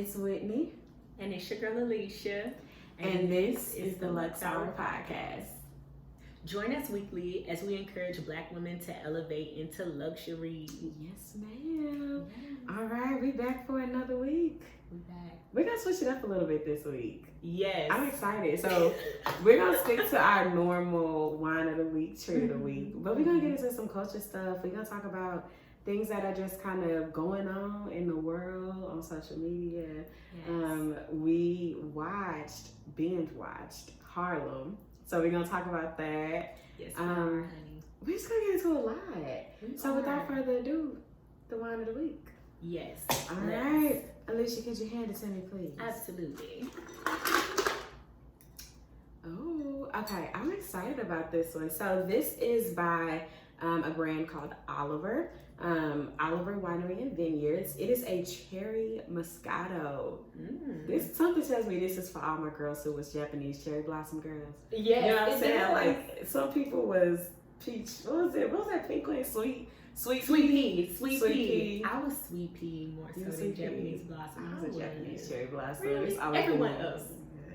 It's Whitney. And it's your girl Alicia. And this is the Luxe Hour Podcast. Join us weekly as we encourage Black women to elevate into luxury. Yes, ma'am. All right, we back for another week. We back. We're going to switch it up a little bit this week. Yes. I'm excited. So we're going to stick to our normal wine of the week, treat of the week. But we're going to get into some culture stuff. We're going to talk about things that are just kind of going on in the world on social media. Yes. We binge watched Harlem. So we're going to talk about that. Yes, honey. We're just going to get into a lot. Without further ado, the wine of the week. Yes. All right. Alicia, could you hand it to me, please? Absolutely. Oh, okay. I'm excited about this one. So this is by a brand called Oliver. Oliver Winery and Vineyards. It is a cherry Moscato. This something tells me this is for all my girls who was Japanese cherry blossom girls. Yeah, you know what I'm saying? Like some people was peach. What was it? What was that pink one? Sweet pea. I was sweet pea more so than Japanese blossom. I was a Japanese cherry blossom. Really? It's Everyone else.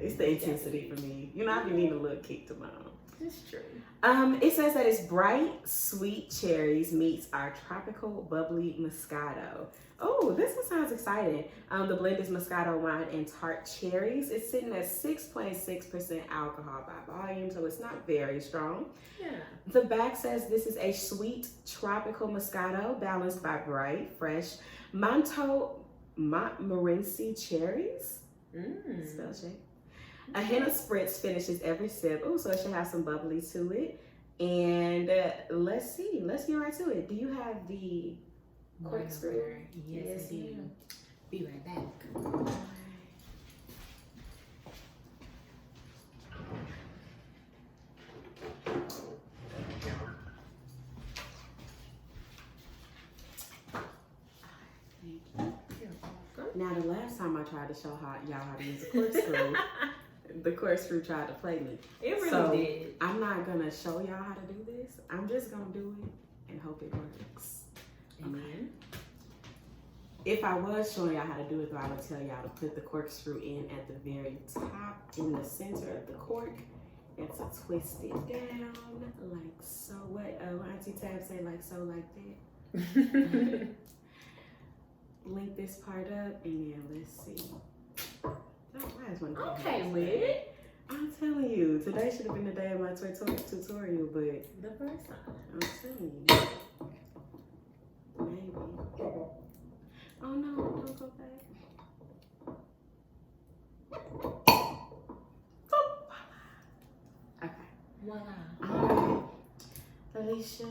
It's the intensity for me. You know, I be needing a little kick to my own. It's true. It says that it's bright, sweet cherries meets our tropical, bubbly Moscato. Oh, this one sounds exciting. The blend is Moscato wine and tart cherries. It's sitting at 6.6% alcohol by volume, so it's not very strong. Yeah. The back says this is a sweet, tropical Moscato balanced by bright, fresh Montmorency cherries. Spell check. A hint of spritz finishes every sip. Oh, so it should have some bubbly to it. And let's see. Let's get right to it. Do you have the corkscrew? Yes, I do. Be right back. Now, the last time I tried to show y'all how to use a corkscrew, the corkscrew tried to play me. It really did. I'm not going to show y'all how to do this. I'm just going to do it and hope it works. Amen. If I was showing y'all how to do it, though, I would tell y'all to put the corkscrew in at the very top, in the center of the cork, and to twist it down like so. What Auntie Tab say, like so, like that. Link this part up, and then let's see. Okay, with it. I'm telling you, today should have been the day of my tutorial, but the first time. I'm telling you, maybe. Oh no, don't go back. Okay. Voila. All right, Alicia.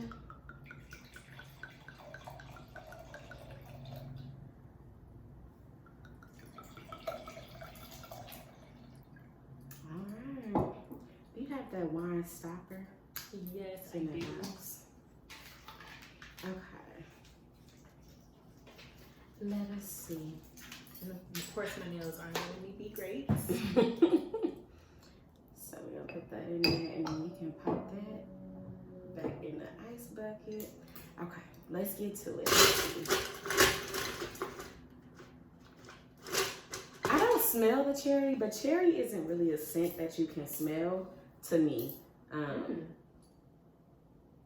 That wine stopper. Yes, I do. Okay. Let us see. And of course, my nails aren't going to be great. So we're gonna put that in there, and then we can pop that back in the ice bucket. Okay, let's get to it. I don't smell the cherry, but cherry isn't really a scent that you can smell. To me.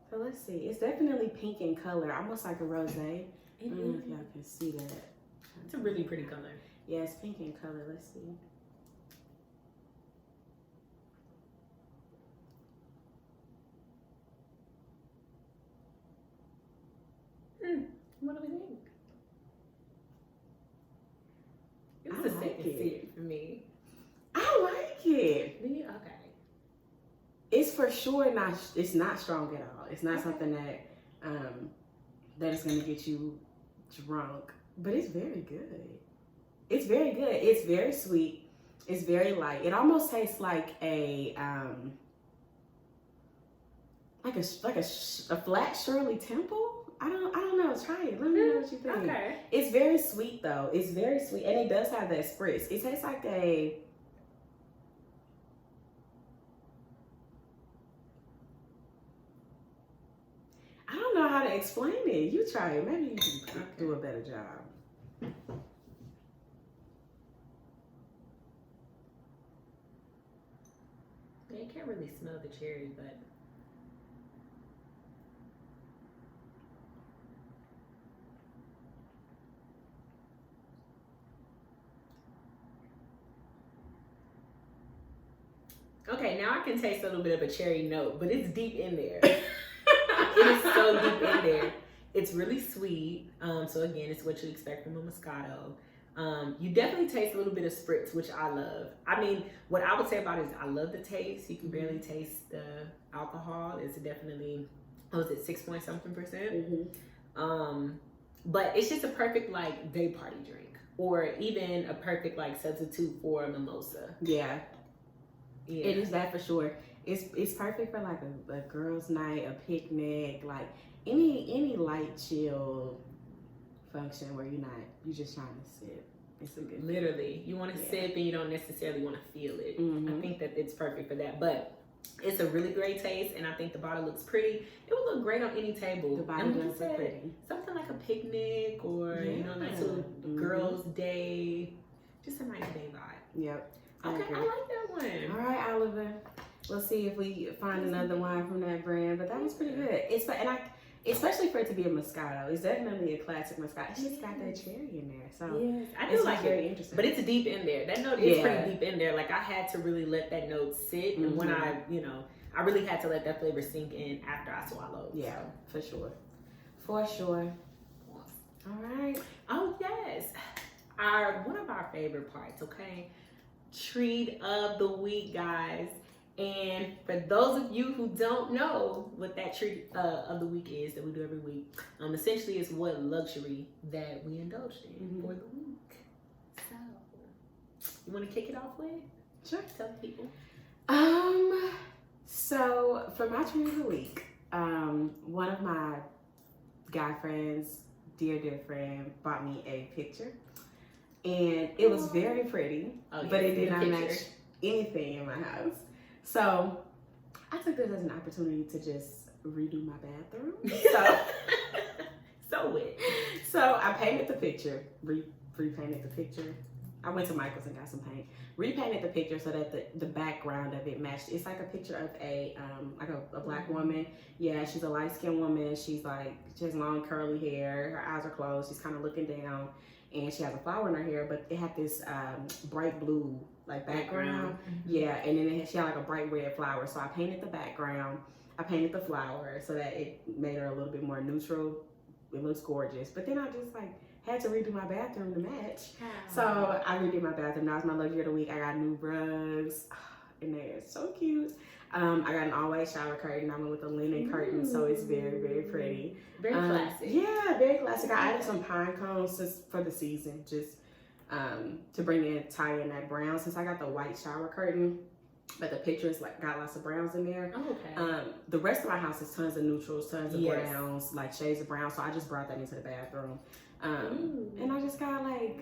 So let's see. It's definitely pink in color, almost like a rosé. I don't know if y'all can see that. It's a really pretty color. Yeah, it's pink in color. Let's see. What do we think? It's a second sip for me. I like it. Okay. It's for sure not. It's not strong at all. It's not something that that is going to get you drunk. But it's very good. It's very good. It's very sweet. It's very light. It almost tastes like a flat Shirley Temple. I don't know. Try it. Let me know what you think. Okay. It's very sweet though. It's very sweet, and it does have that spritz. It tastes like a. I don't know how to explain it. You try it. Maybe you can do a better job. you can't really smell the cherry, but okay, now I can taste a little bit of a cherry note, but it's deep in there. It is so deep in there. It's really sweet. So again, it's what you expect from a Moscato. You definitely taste a little bit of spritz, which I love. I mean, what I would say about it is I love the taste. You can barely taste the alcohol. It's definitely, what was it, 6.something%? But it's just a perfect like day party drink, or even a perfect like substitute for a mimosa. Yeah. It is that for sure. It's perfect for like a girls' night, a picnic, like any light chill function where you're just trying to sip. It's a good literally you want to sip and you don't necessarily want to feel it. I think that it's perfect for that, but it's a really great taste, and I think the bottle looks pretty. It would look great on any table. The bottle does look pretty. Something like a picnic or nice little girls' day, just a nice day vibe. Yep. Okay, I like that one. All right, Oliver. We'll see if we find another wine from that brand, but that was pretty good. Especially for it to be a Moscato, it's definitely a classic Moscato. It's just got that cherry in there, so yes, I do like very it. Interesting. But it's deep in there. That note is pretty deep in there. Like I had to really let that note sit, and when I really had to let that flavor sink in after I swallowed. Yeah, so. for sure. All right. Oh yes, one of our favorite parts. Okay, treat of the week, guys. And for those of you who don't know what that treat of the week is that we do every week, essentially it's what luxury that we indulged in for the week. So, you want to kick it off with? Sure. Tell the people. So for my treat of the week, one of my guy friends, dear friend, bought me a picture, and it was very pretty, but it did not match anything in my house. So I took this as an opportunity to just redo my bathroom. So I painted the picture, repainted the picture. I went to Michael's and got some paint. Repainted the picture so that the background of it matched. It's like a picture of a black woman. Yeah, she's a light-skinned woman. She has long curly hair. Her eyes are closed. She's kind of looking down, and she has a flower in her hair. But it had this bright blue like background. Yeah, and then she had like a bright red flower. So I painted the background. I painted the flower so that it made her a little bit more neutral. It looks gorgeous. But then I just had to redo my bathroom to match. So I redid my bathroom. That was my luxury of the week. I got new rugs, and they're so cute. I got an all-white shower curtain. I went with a linen curtain, so it's very, very pretty. Very classic. Yeah, very classic. I added some pine cones just for the season, just to tie in that brown. Since I got the white shower curtain, but the pictures got lots of browns in there. Oh, okay. The rest of my house is tons of neutrals, tons of browns, like shades of brown. So I just brought that into the bathroom. And I just got like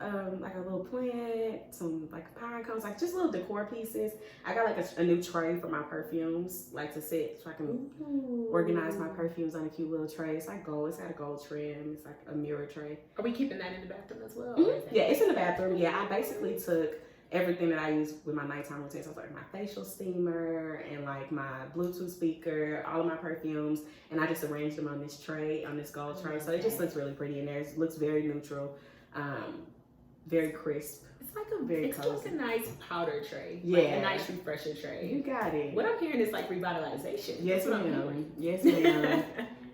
a little plant, some pine cones, just little decor pieces. I got a new tray for my perfumes, to sit so I can organize my perfumes on a cute little tray. It's gold. It's got a gold trim. It's a mirror tray. Are we keeping that in the bathroom as well? Yeah, it's in the bathroom. Yeah, I basically took everything that I use with my nighttime routine. So it's my facial steamer and my Bluetooth speaker, all of my perfumes, and I just arranged them on this tray, on this gold tray. So it just looks really pretty in there. It looks very neutral, very crisp. It's like a nice powder tray. Yeah. A nice refresher tray. You got it. What I'm hearing is revitalization. Yes, ma'am. Yes, ma'am.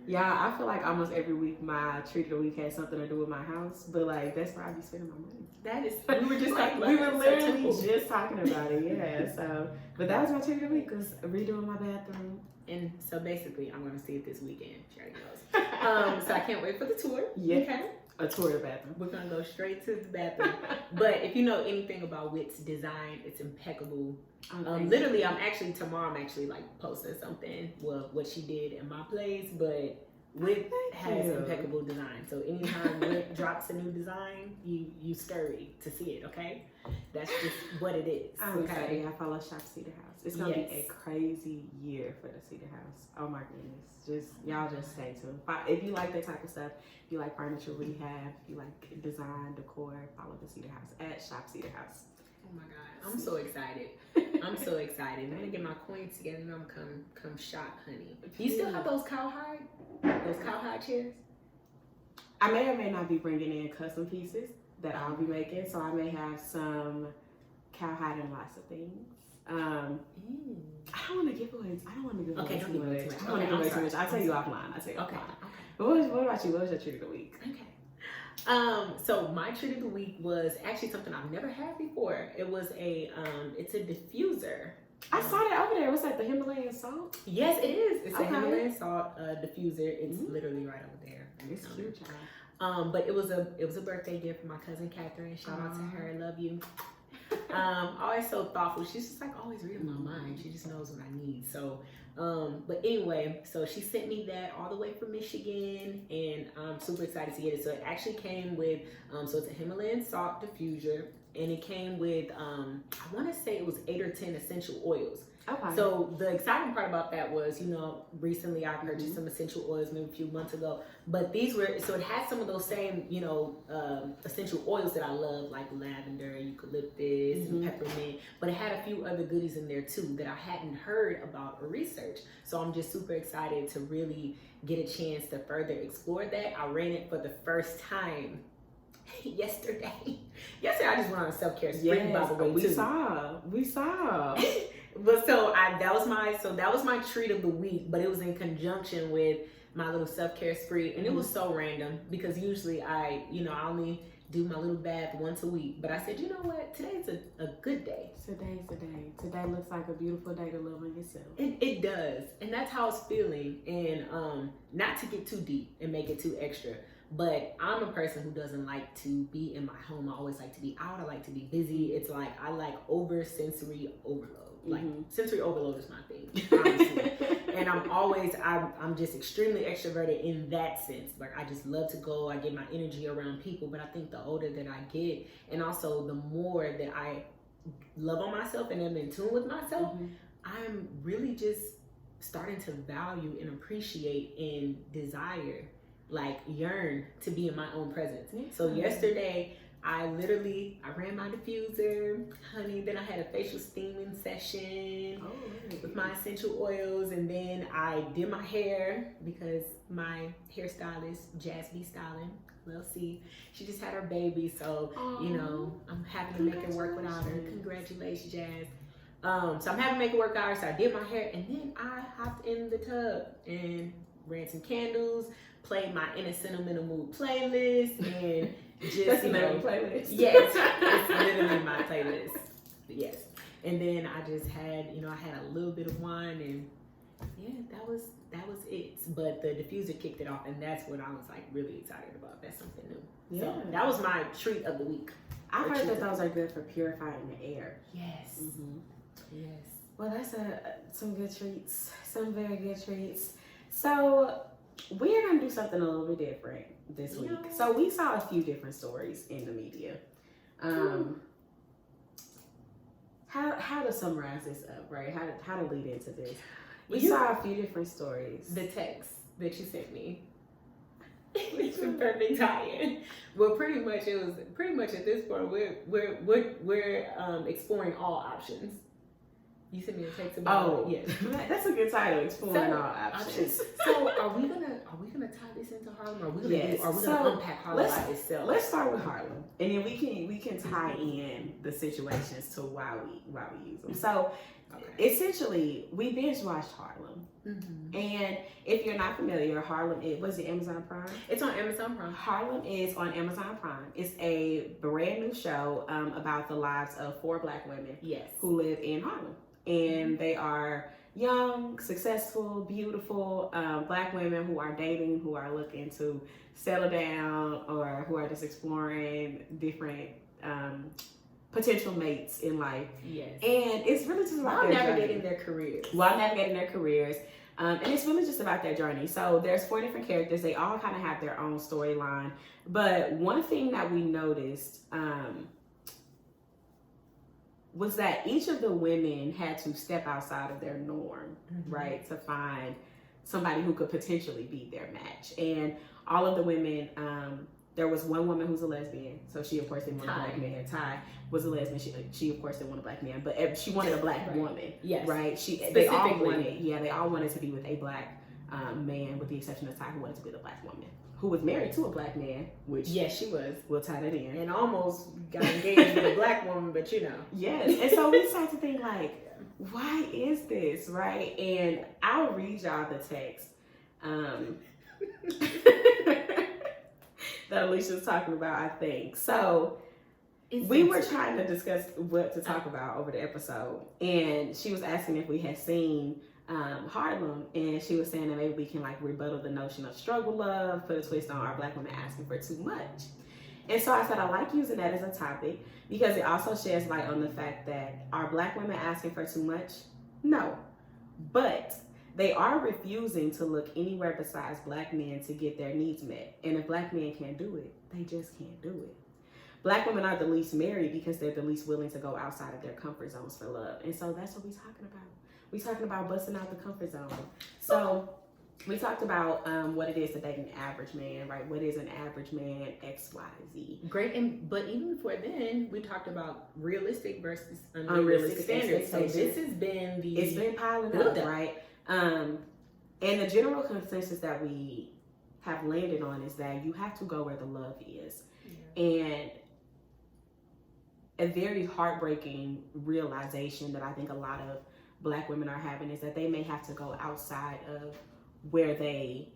Yeah, I feel like almost every week my treat of the week has something to do with my house, but that's where I be spending my money. That is, we were just talking about we were literally just talking about it, yeah. So, but that was my treat of the week, was redoing my bathroom. And so basically, I'm going to see it this weekend. She already knows. So I can't wait for the tour. Yeah. Okay. A tour of the bathroom. We're going to go straight to the bathroom. But if you know anything about Wit's design, it's impeccable. Literally, tomorrow I'm actually posting something, what she did in my place, but Wit has impeccable design. So anytime Wit drops a new design, you scurry to see it, okay? That's just what it is. I'm excited. I follow Shop Cedar House. It's gonna be a crazy year for the Cedar House. Oh my goodness. Y'all just stay tuned. If you like that type of stuff, if you like furniture rehab, if you like design, decor, follow the Cedar House at Shop Cedar House. Oh my God, I'm so excited. I'm so excited. I'm gonna get my coins together and I'm gonna come shop, honey. Do you still have those cowhide chairs? I may or may not be bringing in custom pieces that I'll be making, so I may have some cowhide and lots of things. I don't want to give away. I don't want to give away too much. I don't want to give away too much. I'll tell you offline. Okay. But what about you? What was your treat of the week? Okay. So my treat of the week was actually something I've never had before. It was it's a diffuser. I saw that over there. What's that? The Himalayan salt? Yes, it is. It's a Himalayan salt diffuser. It's literally right over there. It's cute, child. But it was a birthday gift for my cousin Catherine. Shout out to her. Love you. Always so thoughtful. She's just like always reading my mind. She just knows what I need. So, but anyway, so she sent me that all the way from Michigan, and I'm super excited to get it. So it actually came with, so it's a Himalayan salt diffuser, and it came with, I want to say it was 8 or 10 essential oils. Okay. So the exciting part about that was, recently I purchased some essential oils maybe a few months ago, but these were, so it had some of those same, essential oils that I love, like lavender, eucalyptus, and peppermint, but it had a few other goodies in there too that I hadn't heard about or researched. So I'm just super excited to really get a chance to further explore that. I ran it for the first time yesterday. I just went on a self-care spree, by the way, We saw. But that was my treat of the week, but it was in conjunction with my little self-care spree, and it was so random because usually I only do my little bath once a week, but I said, you know what, today's a good day. Today's the day. Today looks like a beautiful day to love on yourself. It does, and that's how it's feeling. And not to get too deep and make it too extra, but I'm a person who doesn't like to be in my home. I always like to be out. I like to be busy. It's like I like sensory overload. Like sensory overload is my thing, honestly. And I'm just extremely extroverted in that sense. Like I just love to go. I get my energy around people. But I think the older that I get, and also the more that I love on myself and am in tune with myself, I'm really just starting to value and appreciate and desire, like yearn to be in my own presence. So yesterday, I ran my diffuser, honey. Then I had a facial steaming session with my essential oils, and then I did my hair because my hairstylist, Jazz B Styling, Lil C, she just had her baby, so I'm having to make it work without her. Congratulations, Jazz. So I'm having to make it work out. So I did my hair, and then I hopped in the tub and ran some candles, played my In a Sentimental Mood playlist, and just playlist. Yes, it's literally my playlist. Yes, and then I just had I had a little bit of wine, and that was it. But the diffuser kicked it off, and that's what I was like really excited about. That's something new. Yeah, so that was my treat of the week. I've heard that those are good for purifying the air. Yes. Yes. Well, that's some good treats. Some very good treats. So we're gonna do something a little bit different this week. So we saw a few different stories in the media. How to summarize this up, right? How to lead into this? We saw a few different stories. The text that you sent me. It's a perfect tie-in. Well, pretty much at this point we're exploring all options. You sent me a text about yes. That's a good title, exploring all options. So are we gonna tie this into Harlem, or are we gonna unpack Harlem by itself? Let's start with Harlem, and then we can tie in the situations to why we use them. So essentially, we binge watched Harlem, and if you're not familiar, Harlem was it Amazon Prime? It's on Amazon Prime. Harlem is on Amazon Prime. It's a brand new show about the lives of 4 Black women who live in Harlem. And they are young, successful, beautiful Black women who are dating, who are looking to settle down, or who are just exploring different potential mates in life. Yes. And it's really just about navigating their careers. While navigating their careers. And it's really just about their journey. So there's 4 different characters. They all kind of have their own storyline. But one thing that we noticed was that each of the women had to step outside of their norm, right, to find somebody who could potentially be their match. And all of the women There was one woman who's a lesbian, so she of course didn't want a black man. Ty was a lesbian. She of course didn't want a black man, but she wanted a black woman. Yes. Right. They all wanted to be with a black man, with the exception of Ty, who wanted to be with a black woman, who was married to a black man. Which yes, she was. We'll tie that in. And almost got engaged with a black woman, but you know. Yes. And so we start to think like, why is this, right? And I'll read y'all the text that Alicia's talking about, I think. So we were trying to discuss what to talk about over the episode, and she was asking if we had seen Harlem, and she was saying that maybe we can like rebuttal the notion of struggle love, put a twist on our black women asking for too much. And so I said I like using that as a topic because it also sheds light on the fact that are black women asking for too much? No. But they are refusing to look anywhere besides black men to get their needs met. And if black men can't do it, they just can't do it. Black women are the least married because they're the least willing to go outside of their comfort zones for love. And so that's what we're talking about. We're talking about busting out the comfort zone. So we talked about what it is to date an average man, right? What is an average man? X, Y, Z. Great, but even before then, we talked about realistic versus unrealistic standards. So this has been it's been piling up, right? And the general consensus that we have landed on is that you have to go where the love is. Yeah. And a very heartbreaking realization that I think a lot of black women are having is that they may have to go outside of where they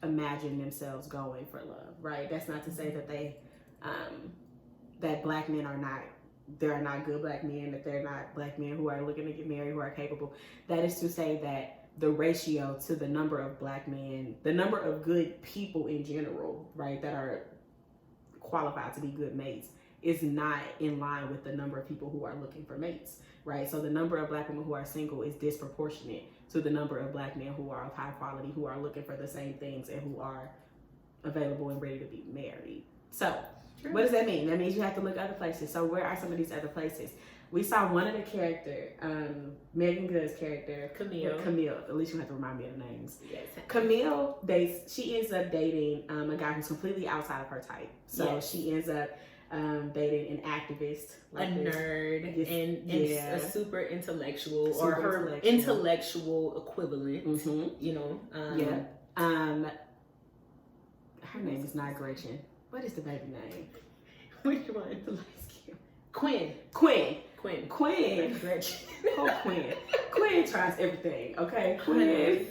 imagine themselves going for love, right? That's not to say that they, that black men are not, there are not good black men, that they're not black men who are looking to get married, who are capable. That is to say that the ratio to the number of black men, the number of good people in general, right, that are qualified to be good mates is not in line with the number of people who are looking for mates, right? So the number of black women who are single is disproportionate to the number of black men who are of high quality, who are looking for the same things and who are available and ready to be married. So what does that mean? That means you have to look other places. So where are some of these other places? We saw one of the character, Megan Good's character, Camille. At least you have to remind me of the names. Yes. Camille she ends up dating a guy who's completely outside of her type. So she ends up dating an activist, like a nerd, and a super intellectual, or her intellectual equivalent. Mm-hmm. You know, her name is not Gretchen. What is the baby name? Which one? The light skin. Quinn. Gretchen. Oh, Quinn. Quinn tries everything. Okay, Quinn.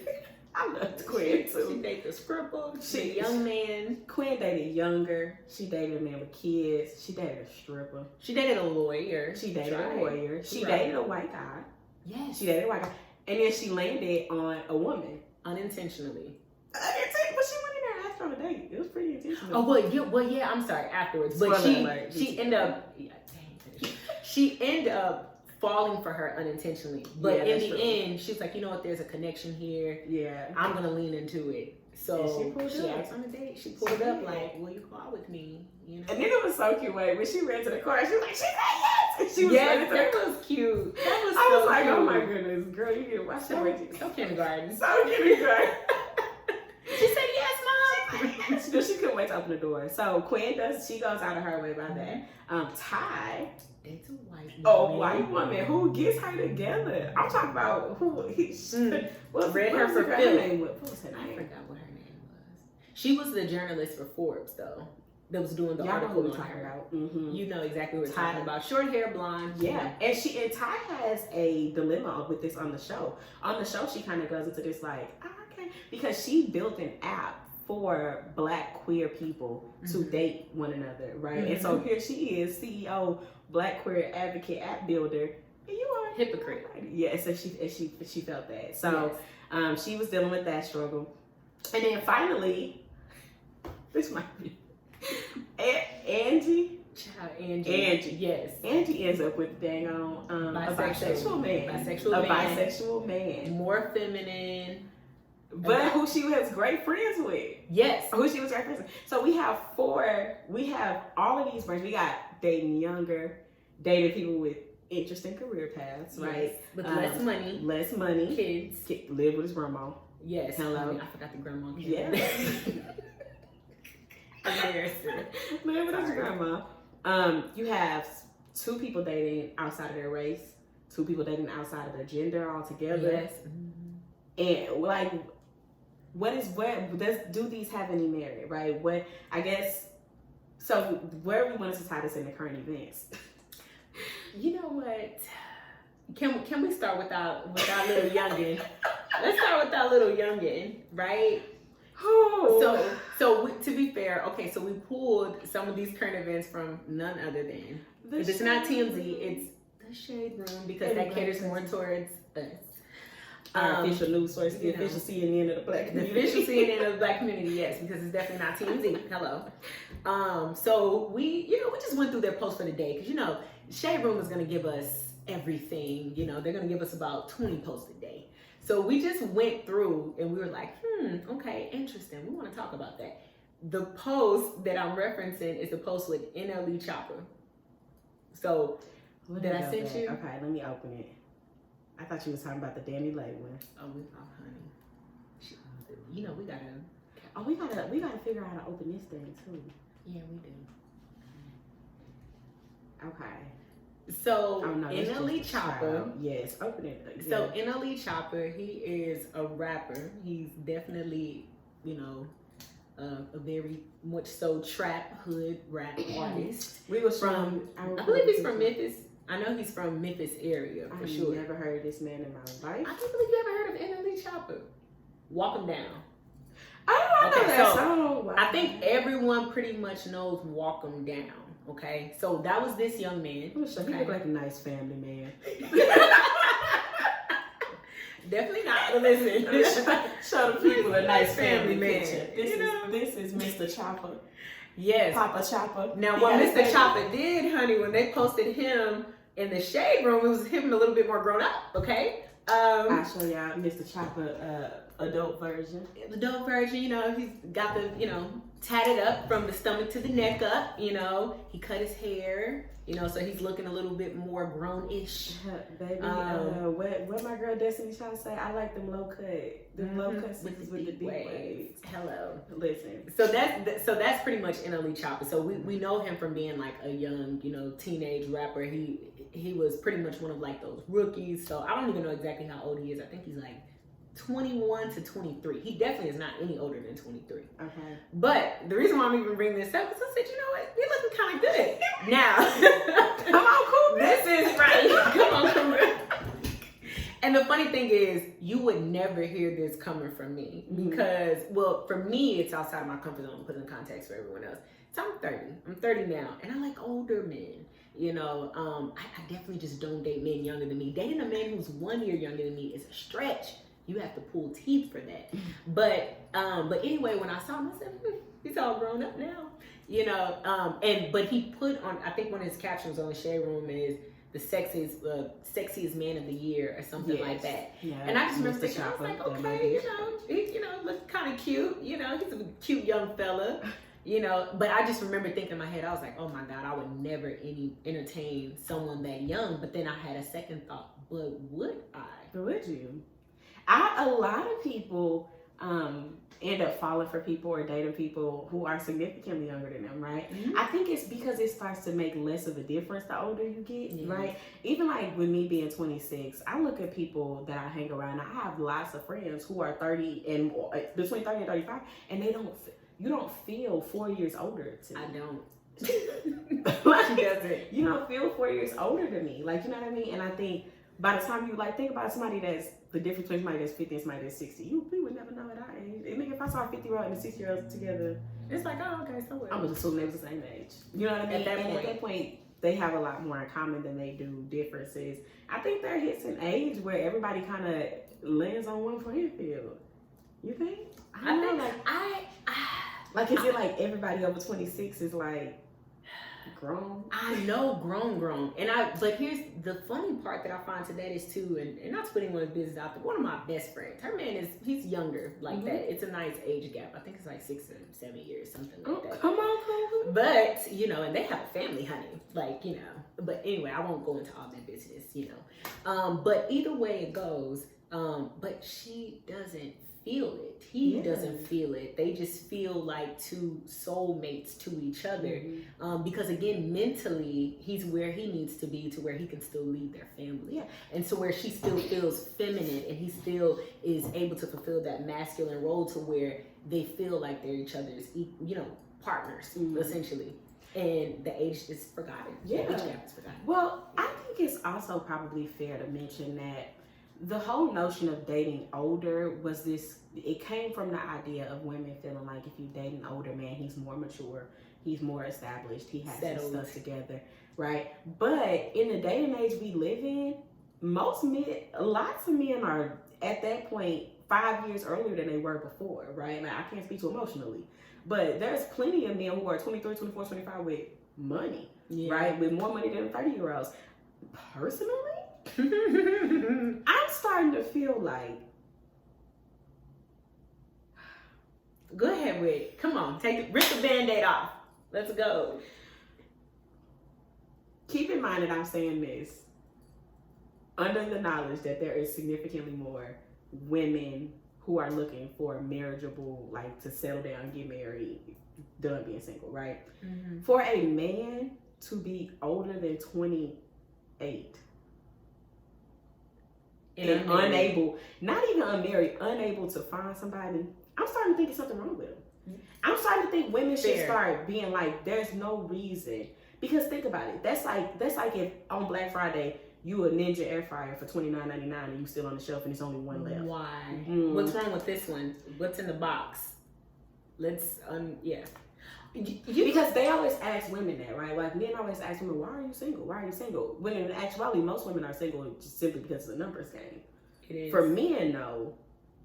I love Quinn too. She dated a scribble. She a young man. Quinn dated younger. She dated a man with kids. She dated a stripper. She dated a lawyer. She dated a white guy. Yes. She dated a white guy. And then she landed on a woman. Unintentionally. But she went in there and asked her on a date. It was pretty intentional. Oh, well, yeah, I'm sorry, afterwards. But she ended up, she ended up falling for her unintentionally. But in the end, she's like, you know what, there's a connection here. Yeah. I'm going to lean into it. So she asked on a date. She pulled up like, will you call with me? You know? And then it was so cute. When she ran to the car, she was like, she said yes! And she was that was cute. I was like, oh my goodness, girl, you can watch that. So kindergarten. She said yes, Mom. She couldn't wait to open the door. So Quinn she goes out of her way by that. Ty, it's a white woman. Oh, white woman who gets her together. I'm talking about who read her for film. What was her name? I forgot what her name was. She was the journalist for Forbes, though. That was doing the article on her. About. Mm-hmm. You know exactly what we're talking about. Short hair, blonde. Yeah, and Ty has a dilemma with this on the show. On the show, she kind of goes into this like, okay, because she built an app for black queer people to date one another, right? Mm-hmm. And so here she is, CEO, black queer advocate, app builder, and you are a hypocrite. Yeah, so she felt that. So she was dealing with that struggle, and then finally, this might be Angie. Yes. Angie ends up with dang on a bisexual man. More feminine. But who she was great friends with. Yes. Who she was great friends with. So we have all of these brands. We got dating younger, dating people with interesting career paths, right? With less money. Kids. Live with his grandma. Yes. Hello. I forgot the grandma. Yeah. Embarrassing. Man, but that's your grandma. You have two people dating outside of their race, two people dating outside of their gender altogether. Yes. And like, do these have any merit, right? What, I guess, so where we wanted to tie this into current events. You know what? Can we start with our little youngin? Let's start with our little youngin, right? Oh. So to be fair, okay, so we pulled some of these current events from none other than, if it's not TMZ, it's the Shade Room, because that caters more towards us. Our official news source, the official CNN of the black community. The official CNN of the black community, yes, because it's definitely not TMZ. Hello. So we just went through their post for the day, because Shade Room is going to give us everything. They're going to give us about 20 posts a day. So we just went through and we were like, okay, interesting. We want to talk about that. The post that I'm referencing is the post with NLE Chopper. So did I send you? Okay, let me open it. I thought you was talking about the Danny Lay one. Oh, honey. We gotta. Oh, we gotta figure out how to open this thing too. Yeah, we do. Okay. So NLE Chopper. Yes, open it. Yeah. So NLE Chopper, he is a rapper. He's definitely, a very much so trap hood rap artist. We was from. I believe he's from Memphis. I know he's from Memphis area for sure. I've never heard of this man in my life. I can't believe you ever heard of NLE Chopper. Walk him down. Oh, I know that song. I think everyone pretty much knows Walk 'Em Down. Okay, so that was this young man. He looked like a nice family man. Definitely not. Listen, show the people a nice family man. Picture. This is Mr. Chopper. Yes, Papa Chopper. Now, what Mr. Chopper did, honey, when they posted him in the Shade Room, it was him a little bit more grown up. Okay. I'll show y'all Mr. Chopper adult version. The adult version, he's got the, tatted up from the stomach to the neck up, he cut his hair, so he's looking a little bit more grown-ish. Baby, what my girl Destiny trying to say, I like them low cut, low cut with the deep waves. Hello. Listen. So that's pretty much NLE Chopper. So we know him from being like a young, teenage rapper. He was pretty much one of like those rookies. So I don't even know exactly how old he is. I think he's like 21 to 23. He definitely is not any older than 23. Okay. But the reason why I'm even bringing this up is I said, you're looking kind of good. Now, come on, cool. This is right. Come on, cool. And the funny thing is, you would never hear this coming from me because, well, for me, it's outside of my comfort zone. Put in context for everyone else. So I'm 30. I'm 30 now, and I like older men. I definitely just don't date men younger than me. Dating a man who's 1 year younger than me is a stretch. You have to pull teeth for that. But anyway, when I saw him, I said, he's all grown up now. But he put on, I think one of his captions on the Shade Room is the sexiest man of the year or something like that. Yeah, and I just remember thinking, I was like, okay, he looks kind of cute. He's a cute young fella. But I just remember thinking in my head, I was like, oh my God, I would never entertain someone that young. But then I had a second thought, but would I? Would you? A lot of people end up falling for people or dating people who are significantly younger than them, right? Mm-hmm. I think it's because it starts to make less of a difference the older you get, right? Even like with me being 26, I look at people that I hang around. I have lots of friends who are 30 and between 30 and 35, and you don't feel 4 years older to me. I don't. She doesn't. You don't feel 4 years older than me. Like, you know what I mean? And I think by the time you think about somebody that's the difference between somebody that's 50 and somebody that's 60, we would never know at our age. I mean, if I saw a 50-year-old and a 60-year-old together, it's like, oh, okay, so what? I would assume they was the same age. You know what I mean? At that point, they have a lot more in common than they do differences. I think there hits an age where everybody kind of lands on one playing field. You think? Like, is it like everybody over 26 is like grown? I know grown. But here's the funny part that I find to that is too, and not to put anyone's business out there, one of my best friends, her man he's younger like that. It's a nice age gap. I think it's like 6 or 7 years, something like that. Come on. But, and they have a family, honey. Like, but anyway, I won't go into all that business, But either way it goes, but she doesn't feel it. He doesn't feel it. They just feel like two soulmates to each other. Because again, mentally, he's where he needs to be to where he can still lead their family. And so where she still feels feminine and he still is able to fulfill that masculine role to where they feel like they're each other's, partners, essentially. And the age is forgotten. The age gap is forgotten. Well, I think it's also probably fair to mention that the whole notion of dating older was this, it came from the idea of women feeling like if you date an older man, he's more mature, he's more established, he has his stuff together, right? But in the day and age we live in, lots of men are at that point 5 years earlier than they were before, right? Like, I can't speak to emotionally, but there's plenty of men who are 23, 24, 25 with money, right? With more money than 30-year-olds. Personally, I'm starting to feel like, go ahead with it. Come on, rip the Band-Aid off. Let's go. Keep in mind that I'm saying this under the knowledge that there is significantly more women who are looking for marriageable, like to settle down, get married, done being single, right? For a man to be older than 28 and unable, not even unmarried, unable to find somebody, I'm starting to think there's something wrong with him. I'm starting to think women should start being like, there's no reason. Because think about it. That's like if on Black Friday you a Ninja air fryer for $29.99 and you still on the shelf and it's only one left. Why? What's wrong with this one? What's in the box? Let's because they always ask women that, right? Like men always ask women, why are you single? Why are you single? When in actuality, most women are single just simply because of the numbers game. It is. For men, though,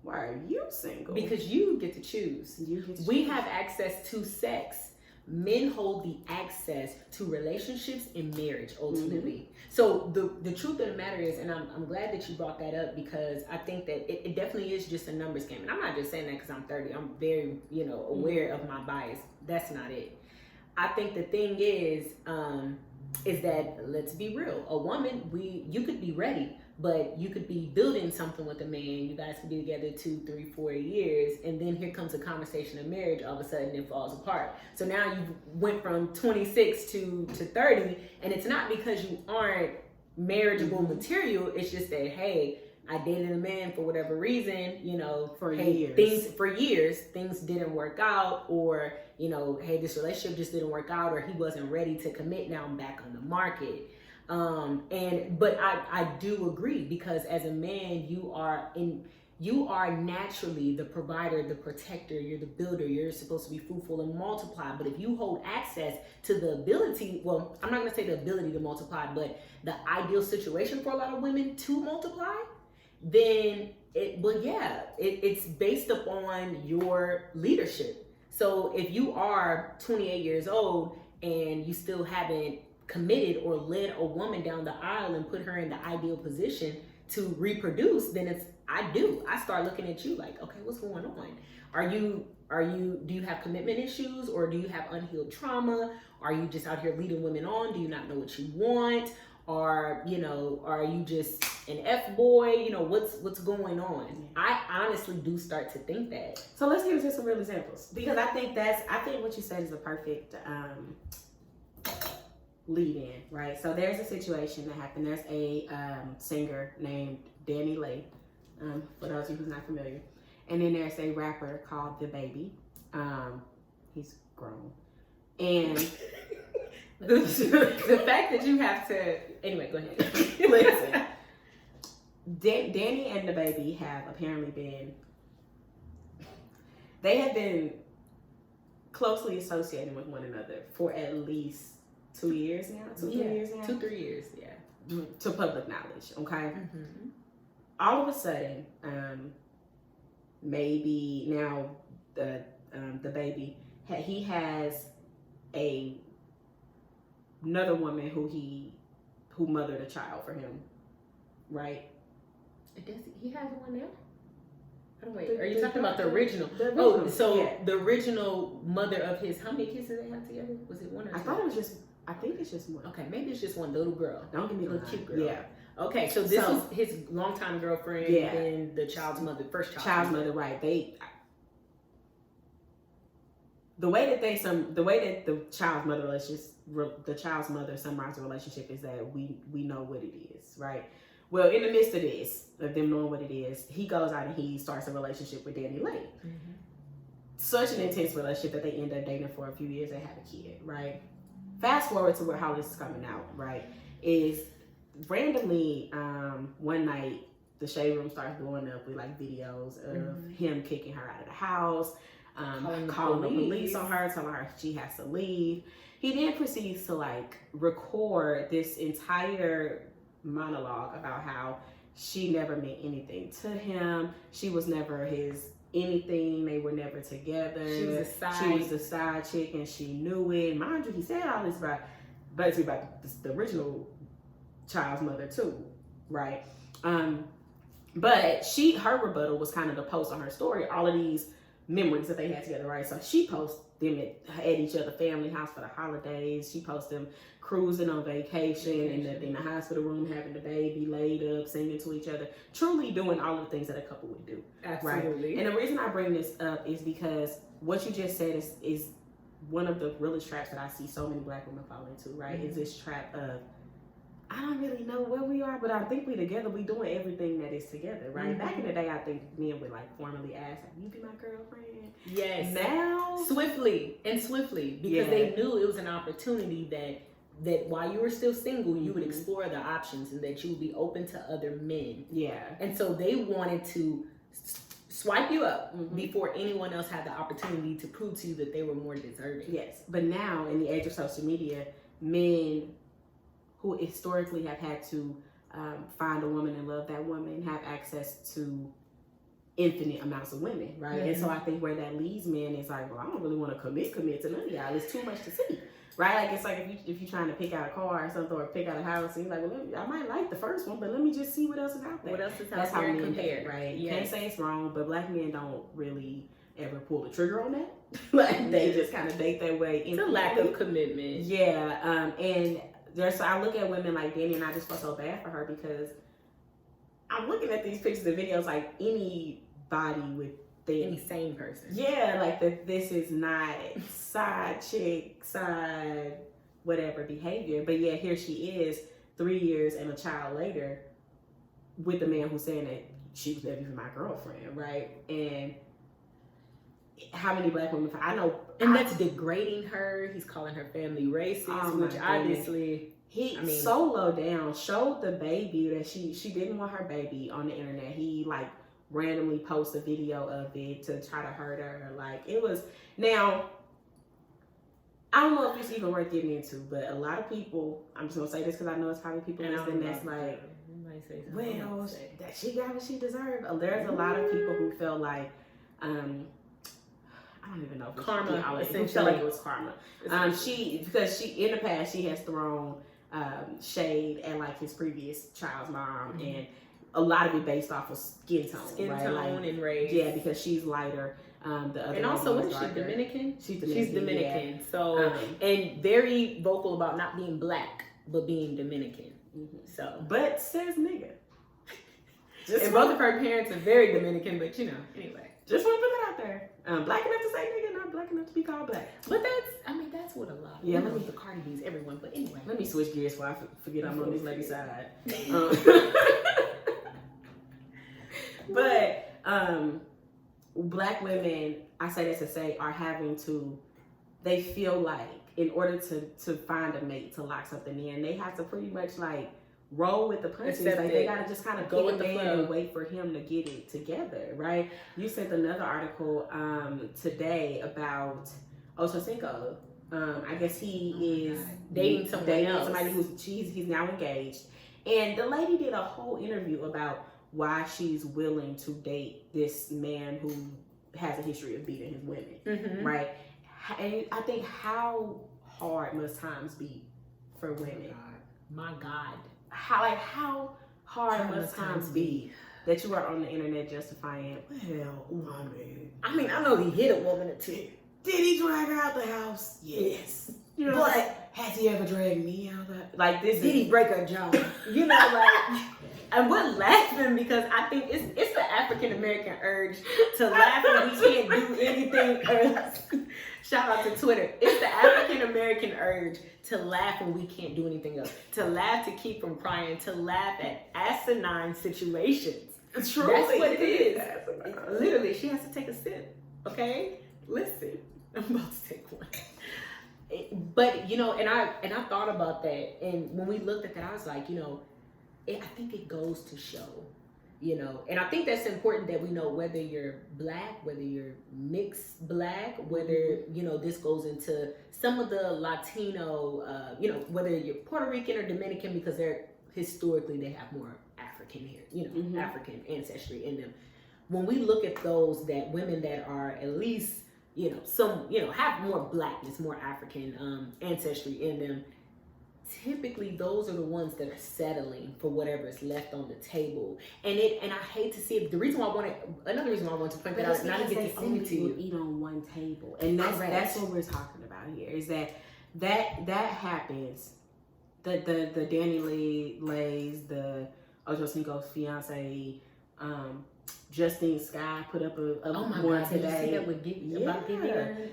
why are you single? Because you get to choose. We have access to sex. Men hold the access to relationships and marriage ultimately. So the truth of the matter is, and I'm glad that you brought that up because I think that it definitely is just a numbers game. And I'm not just saying that because I'm 30. I'm very, aware of my bias. That's not it. I think the thing is that, let's be real. A woman, you could be ready, but you could be building something with a man. You guys could be together 2, 3, 4 years, and then here comes a conversation of marriage. All of a sudden, it falls apart. So now you went from 26 to 30, and it's not because you aren't marriageable material. It's just that, hey, I dated a man for whatever reason, for years, things didn't work out, or, hey, this relationship just didn't work out, or he wasn't ready to commit. Now I'm back on the market. But I do agree because as a man, you are naturally the provider, the protector, you're the builder, you're supposed to be fruitful and multiply. But if you hold access to the ability, well, I'm not going to say the ability to multiply, but the ideal situation for a lot of women to multiply, then it's based upon your leadership. So if you are 28 years old and you still haven't committed or led a woman down the aisle and put her in the ideal position to reproduce, then I start looking at you like, okay, what's going on? Do you have commitment issues, or do you have unhealed trauma? Are you just out here leading women on? Do you not know what you want? Or, are you just an F-boy? What's going on? I honestly do start to think that. So let's get into some real examples, because I think what you said is a perfect lead in, right? So there's a situation that happened. There's a singer named Danny Lay, for those of you who's not familiar. And then there's a rapper called The Baby. He's grown. And the fact that you have to... Anyway, go ahead. Listen. Danny and The Baby have apparently been closely associated with one another for at least 2 years now? 2, 3 years now? 2, 3 years, yeah. To public knowledge, okay? All of a sudden, maybe now the baby, he has another woman who mothered a child for him, right? He has one now? Are you talking about the original? The original. The original mother of his, how many kids did they have together? Was it one or two? I think it's just one. Okay, maybe it's just one little girl. Don't give me a little cute girl. Yeah. Okay, so this was his longtime girlfriend and the child's mother, first child's mother. Right? The way that the child's mother summarized the relationship is that we know what it is, right? Well, in the midst of this, of them knowing what it is, he goes out and he starts a relationship with Danny Lane. Mm-hmm. Such an intense relationship that they end up dating for a few years. They have a kid, right? Fast forward to how this is coming out, right? Is randomly one night the shade room starts blowing up with like videos of him kicking her out of the house, calling the police on her, telling her she has to leave. He then proceeds to like record this entire monologue about how she never meant anything to him. She was never his anything. They were never together. She was the side chick and she knew it. Mind you, he said all this about the original child's mother too, right? But her rebuttal was kind of to post on her story all of these memories that they had together, right? So she posts them at each other's family house for the holidays. She posts them cruising on vacation in the hospital room, having the baby laid up, singing to each other, truly doing all of the things that a couple would do. Absolutely. Right? And the reason I bring this up is because what you just said is one of the realest traps that I see so many Black women fall into, right? Mm-hmm. Is this trap of, I don't really know where we are, but I think we together. We doing everything that is together, right? Mm-hmm. Back in the day, I think men would like formally ask, like, "You be my girlfriend?" Yes. Now, swiftly, because they knew it was an opportunity that while you were still single, you would explore the options and that you would be open to other men. Yeah. And so they wanted to swipe you up before anyone else had the opportunity to prove to you that they were more deserving. Yes. But now, in the age of social media, men who historically have had to find a woman and love that woman have access to infinite amounts of women, right? Mm-hmm. And so I think where that leads men is like, well, I don't really want to commit to none of y'all. It's too much to see, right? Like, it's like if you're trying to pick out a car or something or pick out a house, and you're like, well, I might like the first one, but let me just see what else is out there. What else is out there? That's how men compared, right? Yes. Can't say it's wrong, but Black men don't really ever pull the trigger on that. Like, they just kind of date their way into a lack of commitment. Yeah, and so I look at women like Danny, and I just feel so bad for her because I'm looking at these pictures and videos like anybody with any sane person. Yeah, like that. This is not side chick, side whatever behavior. But yeah, here she is, 3 years and a child later, with the man who's saying that she was never even my girlfriend, right? And how many Black women I know, and that's degrading her. He's calling her family racist, which obviously so low down. Showed the baby that she didn't want her baby on the internet. He like randomly post a video of it to try to hurt her. Like, it was, now I don't know if it's even worth getting into, but a lot of people, I'm just gonna say this because I know it's probably people listening that's like, well, that she got what she deserved. There's a lot of people who feel like I don't even know if karma. Who felt like it was karma. Because in the past she has thrown shade at like his previous child's mom, and a lot of it based off of skin tone, and race. Yeah, because she's lighter. The other, and also, what is she, Dominican? She's Dominican. Yeah. So and very vocal about not being Black but being Dominican. So, but says nigga. And both of her parents are very Dominican, but anyway. Just want to put that out there. Black enough to say nigga, not Black enough to be called Black. But that's what a lot. Yeah, let me the Cardi B's, everyone. But anyway, let me switch gears before I forget I'm on this lady's side. But Black women, I say this to say, are having to. They feel like in order to find a mate to lock something in, they have to pretty much like roll with the punches. Like, they gotta just kind of go with the flow and wait for him to get it together, right? You sent another article today about Ocho Cinco. I guess he is dating somebody who's he's now engaged, and the lady did a whole interview about why she's willing to date this man who has a history of beating his women, right? And I think how hard must times be for women? My God. How hard must times be that you are on the internet justifying, well, I mean, I know he hit a woman or two. Did he drag her out the house? Yes. But has he ever dragged me out? Like this? Did he break her jaw? Like. And we're laughing because I think it's the African American urge to laugh when we can't do anything else. Shout out to Twitter. It's the African American urge to laugh when we can't do anything else. To laugh to keep from crying. To laugh at asinine situations. Truly, that's what it is. Literally, she has to take a sip. Okay? Listen. I'm about to take one. But, you know, and I thought about that. And when we looked at that, I was like, you know, I think it goes to show, you know, and I think that's important that we know whether you're black, whether you're mixed black, whether, you know, this goes into some of the Latino, you know, whether you're Puerto Rican or Dominican, because they're historically, they have more African here, you know, African ancestry in them. When we look at those that women that are at least, you know, some, you know, have more blackness, more African ancestry in them, typically those are the ones that are settling for whatever is left on the table. And I hate to see it. Another reason why I want to point that out, not to get the only to eat on one table. And that's what we're talking about here, is that happens. The Danny Lays, the Ocho Cinco's fiance, Justine Skye put up a more today. Did you see that with about Gideon?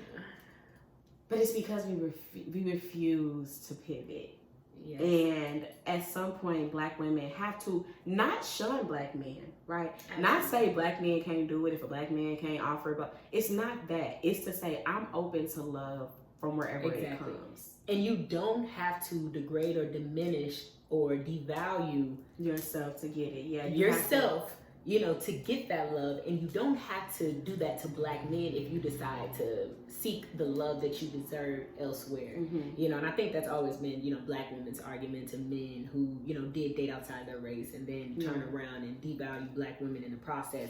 But it's because we refuse to pivot. Yes. And at some point, black women have to not shun black men, right? Absolutely. Not say black men can't do it if a black man can't offer, but it's not that. It's to say I'm open to love from wherever it comes. And you don't have to degrade or diminish or devalue yourself to get it. Yeah, yourself. You know, to get that love, and you don't have to do that to black men if you decide to seek the love that you deserve elsewhere. Mm-hmm. You know, and I think that's always been, you know, black women's argument to men who, you know, did date outside their race and then turn around and devalue black women in the process.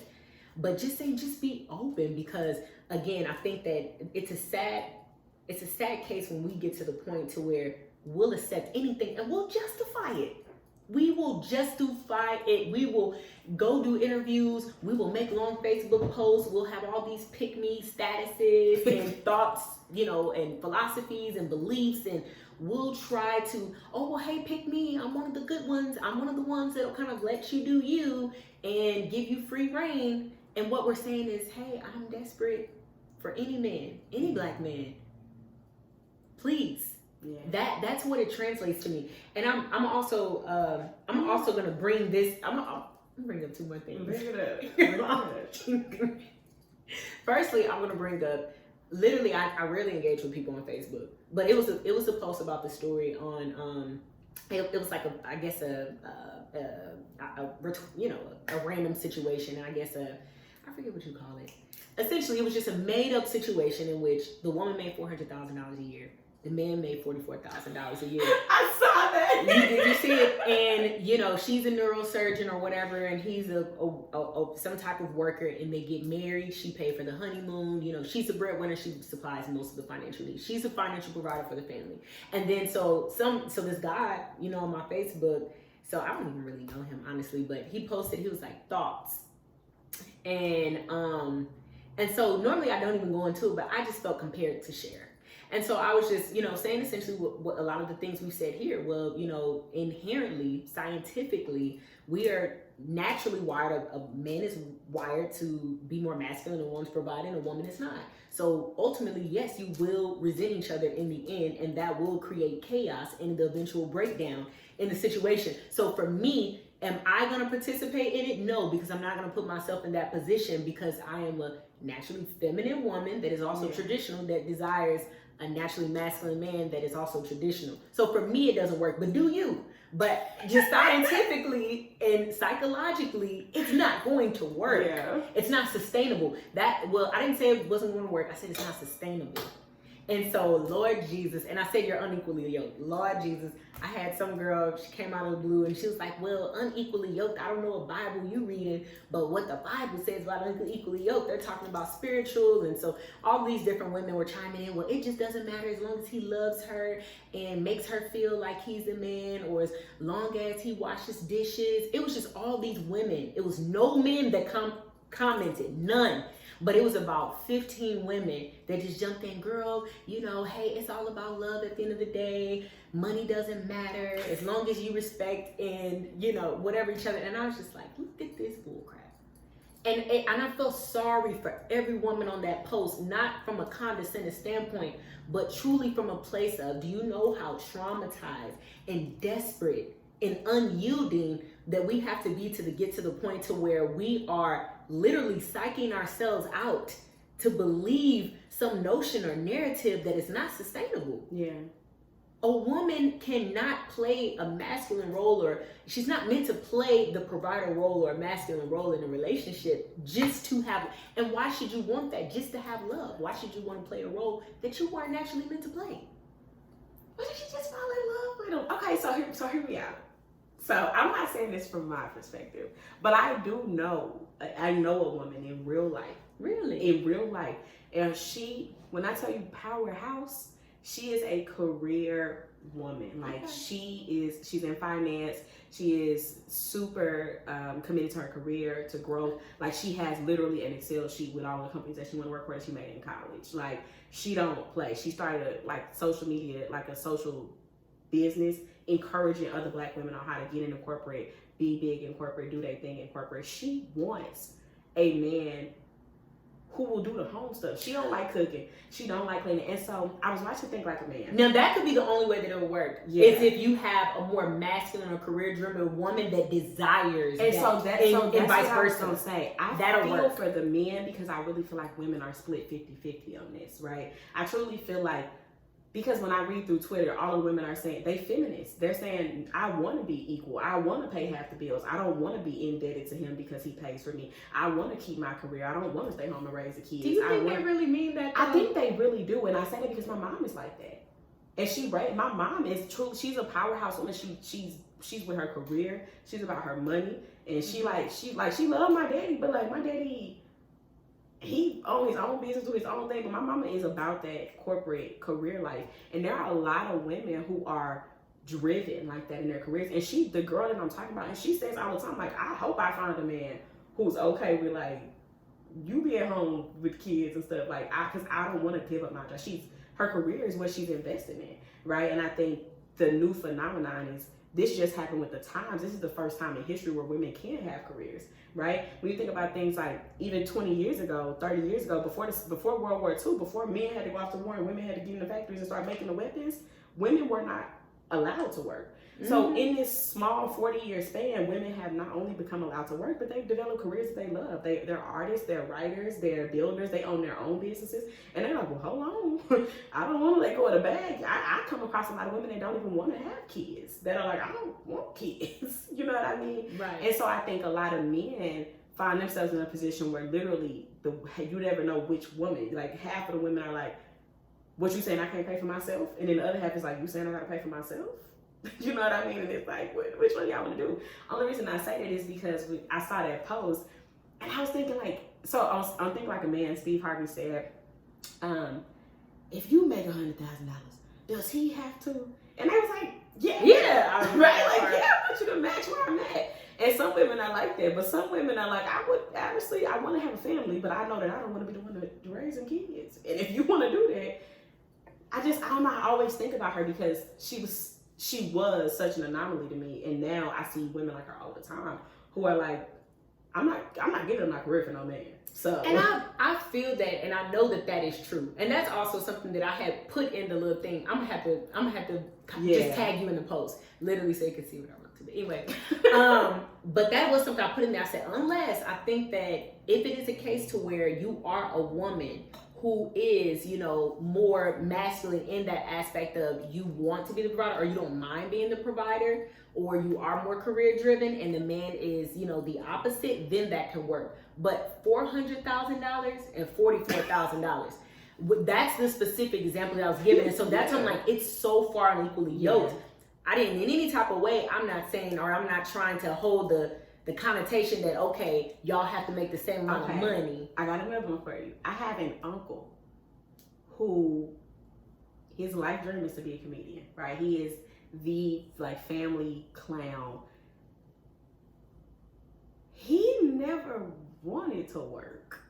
But just be open, because again, I think that it's a sad case when we get to the point to where we'll accept anything and we'll justify it. We will justify it. We will go do interviews. We will make long Facebook posts. We'll have all these pick-me statuses and thoughts, you know, and philosophies and beliefs. And we'll try to, oh, well, hey, pick me. I'm one of the good ones. I'm one of the ones that'll kind of let you do you and give you free reign. And what we're saying is, hey, I'm desperate for any man, any black man. Please. Yeah. That's what it translates to me. And I'm also gonna bring this. I'm gonna bring up two more things. Bring it up. Firstly, I'm gonna bring up. Literally, I rarely engage with people on Facebook, but it was a post about the story on. It was like a random situation. I guess I forget what you call it. Essentially, it was just a made up situation in which the woman made $400,000 a year. The man made $44,000 a year. I saw that. Did you see it? And, you know, she's a neurosurgeon or whatever, and he's a some type of worker, and they get married. She paid for the honeymoon. You know, she's a breadwinner. She supplies most of the financial needs. She's a financial provider for the family. And then so this guy, you know, on my Facebook, so I don't even really know him, honestly, but he posted, he was like, thoughts. And so normally I don't even go into it, but I just felt compared to share. And so I was just, you know, saying essentially what a lot of the things we said here. Well, you know, inherently, scientifically, we are naturally wired. A man is wired to be more masculine, and a woman's providing, a woman is not. So ultimately, yes, you will resent each other in the end, and that will create chaos and the eventual breakdown in the situation. So for me, am I going to participate in it? No, because I'm not going to put myself in that position, because I am a naturally feminine woman that is also traditional, that desires a naturally masculine man that is also traditional. So for me, it doesn't work, but do you? But just scientifically and psychologically, it's not going to work. Yeah. It's not sustainable. I didn't say it wasn't going to work. I said it's not sustainable. And so, Lord Jesus, and I said you're unequally yoked. Lord Jesus, I had some girl, she came out of the blue and she was like, well, unequally yoked, I don't know what Bible you reading, but what the Bible says about unequally yoked, they're talking about spiritual. And so all these different women were chiming in, well, it just doesn't matter as long as he loves her and makes her feel like he's a man, or as long as he washes dishes. It was just all these women. It was no men that commented, none. but it was about 15 women that just jumped in. Girl, you know, hey, it's all about love at the end of the day. Money doesn't matter as long as you respect and, you know, whatever each other. And I was just like, look at this bullcrap. And I felt sorry for every woman on that post, not from a condescending standpoint, but truly from a place of, do you know how traumatized and desperate and unyielding that we have to be to get to the point to where we are literally psyching ourselves out to believe some notion or narrative that is not sustainable. Yeah. A woman cannot play a masculine role, or she's not meant to play the provider role or a masculine role in a relationship just to have. And why should you want that? Just to have love. Why should you want to play a role that you weren't actually meant to play? What did you just fall in love with him? Okay, so hear me out. So I'm not saying this from my perspective, but I do know, I know a woman in real life. Really? In real life. And when I tell you powerhouse, she is a career woman. Like, okay. She's in finance. She is super committed to her career, to growth. Like, she has literally an Excel sheet with all the companies that she want to work for that she made in college. Like, she don't play. She started like social media, like a social business, encouraging other Black women on how to get into corporate, be big in corporate, do their thing in corporate. She wants a man who will do the home stuff. She don't like cooking. She don't like cleaning. And so I was watching Think Like a Man. Now that could be the only way that it would work. Yeah. Is if you have a more masculine or career-driven woman that desires and that. So that's and what vice I was versa. Gonna say. I feel for the men because I really feel like women are split 50-50 on this, right? I truly feel like, because when I read through Twitter, all the women are saying, they feminists. They're saying, I want to be equal. I want to pay half the bills. I don't want to be indebted to him because he pays for me. I want to keep my career. I don't want to stay home and raise the kids. Do you think they really mean that, though? I think they really do. And I say that because my mom is like that. And my mom is truly, she's a powerhouse woman. She's with her career. She's about her money. And she loved my daddy, but like my daddy, he owned his own business, do his own thing, but my mama is about that corporate career life. And there are a lot of women who are driven like that in their careers. And the girl that I'm talking about, and she says all the time, like, I hope I find a man who's okay with, like, you be at home with kids and stuff, like, because I don't want to give up my job. Her career is what she's invested in, right? And I think the new phenomenon is, this just happened with the times. This is the first time in history where women can have careers, right? When you think about things like even 20 years ago, 30 years ago, before World War II, before men had to go off to war and women had to get in the factories and start making the weapons, women were not allowed to work. Mm-hmm. So in this small 40-year span, women have not only become allowed to work, but they've developed careers that they love. They're artists, they're writers, they're builders, they own their own businesses. And they're like, well, hold on. I don't want to let go of the bag. I come across a lot of women that don't even want to have kids, that are like, I don't want kids. You know what I mean? Right. And so I think a lot of men find themselves in a position where literally you never know which woman, like half of the women are like, what you saying, I can't pay for myself? And then the other half is like, you saying I got to pay for myself? You know what I mean? And it's like, which one y'all want to do? Only reason I say that is because I saw that post and I was thinking like, so I'm thinking like a man, Steve Harvey said, if you make $100,000, does he have to? And I was like, yeah, right? Like, yeah, I want you to match where I'm at. And some women are like that, but some women are like, I want to have a family, but I know that I don't want to be the one to raise some kids. And if you want to do that, I don't know, I always think about her because she was such an anomaly to me, and now I see women like her all the time who are like, I'm not giving up my career for no man. So, and I feel that, and I know that is true, and that's also something that I had put in the little thing. I'm gonna have to just tag you in the post, literally, so you can see what I wrote today. Anyway, but that was something I put in there. I said, unless I think that if it is a case to where you are a woman who is, more masculine in that aspect of you want to be the provider, or you don't mind being the provider, or you are more career driven and the man is, the opposite, then that can work. But $400,000 and $44,000, that's the specific example that I was giving. And so that's when I'm like, it's so far unequally yoked. Yeah. I didn't, in any type of way, I'm not saying, or I'm not trying to hold the connotation that, okay, y'all have to make the same amount of money. I got another one for you. I have an uncle who, his life dream is to be a comedian, right? He is the family clown. He never wanted to work.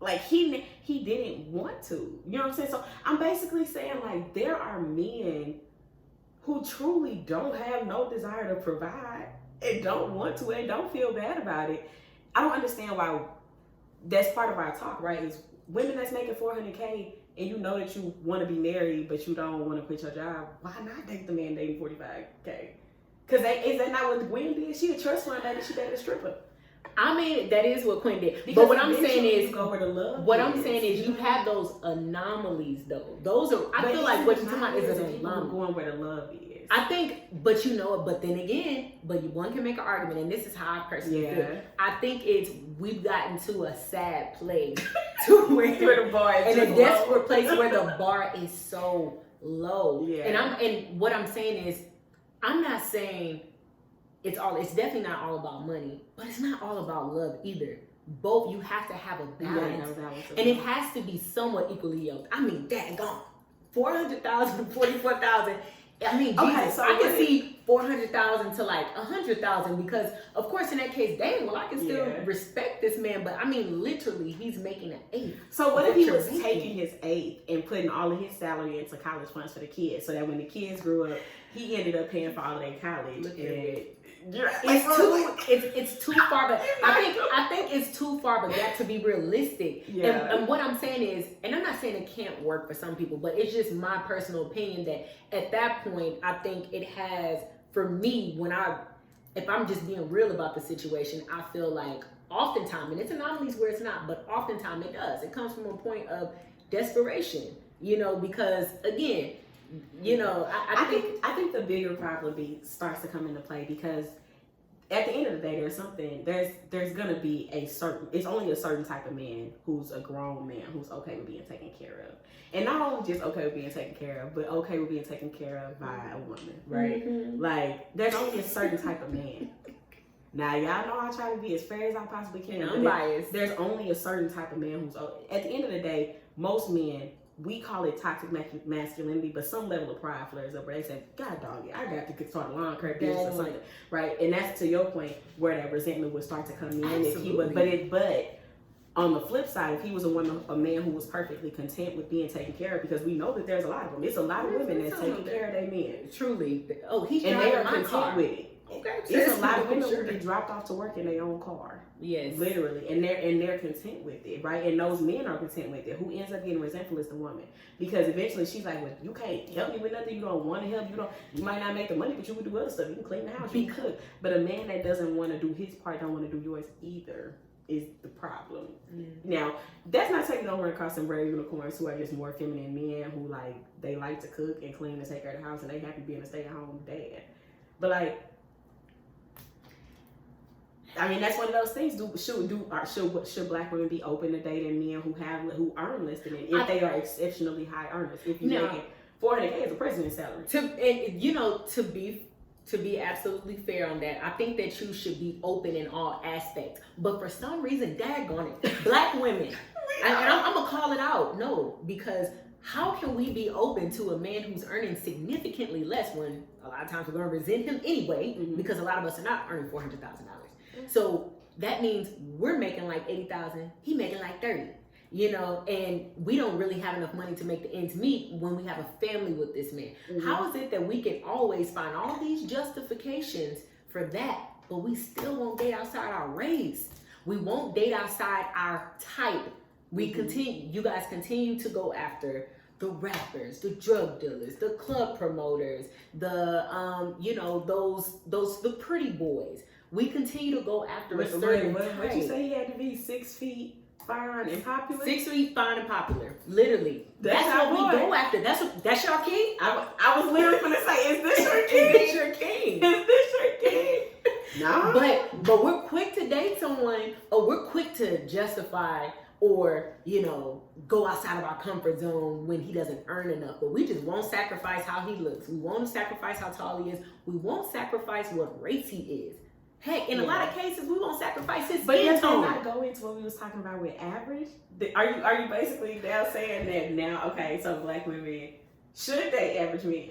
Like he didn't want to. You know what I'm saying? So I'm basically saying like there are men who truly don't have no desire to provide and don't want to and don't feel bad about it. I don't understand why that's part of our talk, right? Is women that's making $400K and you know that you want to be married but you don't want to quit your job, why not date the man dating $45K? Because is that not what Gwen did? She a trust fund lady, she dated a stripper. I mean, that is what Quinn did. Because but what I'm saying is, go where the love what is. I'm saying is, you have those anomalies, though. Those are, I feel like what you're talking about is an anomaly. Going where the love is. I think, but you know, but then again, one can make an argument, and this is how I personally feel. I think we've gotten to a sad place to where the bar is and a desperate place where the bar is so low. Yeah. And what I'm saying is, I'm not saying it's definitely not all about money, but it's not all about love either. Both, you have to have a balance. And it has to be somewhat equally yoked. I mean, daggone. 400,000, 44,000. I mean, Jesus, so I can see 400,000 to like 100,000 because, of course, in that case, dang, well, I can still respect this man, but I mean, literally, he's making an eighth. So what if he was taking his eighth and putting all of his salary into college funds for the kids, so that when the kids grew up, he ended up paying for all of their college? It's too far, but I think it's too far, but that to be realistic. Yeah. And what I'm saying is, and I'm not saying it can't work for some people, but it's just my personal opinion that at that point, I think it has, for me, if I'm just being real about the situation, I feel like oftentimes, and it's anomalies where it's not, but oftentimes it does. It comes from a point of desperation, because again, I think the bigger problem starts to come into play because at the end of the day, there's gonna be it's only a certain type of man who's a grown man who's okay with being taken care of, and not only just okay with being taken care of, but okay with being taken care of by a woman, right? Mm-hmm. Like there's only a certain type of man. Now y'all know I try to be as fair as I possibly can. I'm biased. There's only a certain type of man who's at the end of the day, most men. We call it toxic masculinity, but some level of pride flares up where they say, God dog, I got to start a lawn curve this or something, right? And that's to your point where that resentment would start to come in. Absolutely. If he was, but on the flip side, if he was a man who was perfectly content with being taken care of, because we know that there's a lot of them. It's a lot of women that's taking care of their men. Truly. Oh, he's and they are content with it. Okay. It's a lot of women who get dropped off to work in their own car. Yes. Literally. And they're content with it, right? And those men are content with it. Who ends up getting resentful is the woman. Because eventually she's like, well, you can't help me with nothing. You don't want to help. You might not make the money, but you can do other stuff. You can clean the house. You can cook. But a man that doesn't want to do his part, don't want to do yours either, is the problem. Now, that's not taking over across some rare unicorns who are just more feminine men who they like to cook and clean and take care of the house and they happy being a stay-at-home dad. But I mean, that's one of those things. Should black women be open to dating men who earn less than it if they are exceptionally high earners? If you making $400K as a president's salary. To be absolutely fair on that, I think that you should be open in all aspects. But for some reason, daggone it, black women, and I'm gonna call it out. No, because how can we be open to a man who's earning significantly less when a lot of times we're gonna resent him anyway, because a lot of us are not earning $400,000. So that means we're making like 80,000, he making like 30, and we don't really have enough money to make the ends meet when we have a family with this man. How is it that we can always find all these justifications for that, but we still won't date outside our race? We won't date outside our type. You guys continue to go after the rappers, the drug dealers, the club promoters, the the pretty boys. We continue to go after a certain type. What you say he had to be 6 feet fine and popular? 6 feet fine and popular. Literally. That's what we go after. That's your king? I was literally gonna say, is this your king? Is this your king? Is this your king? No. But we're quick to date someone, or we're quick to justify or, go outside of our comfort zone when he doesn't earn enough. But we just won't sacrifice how he looks. We won't sacrifice how tall he is. We won't sacrifice what race he is. Heck, in a lot of cases, we won't sacrifice his skin tone. But not go into what we was talking about with average. Are you basically now saying that now? Okay, so black women should date average men?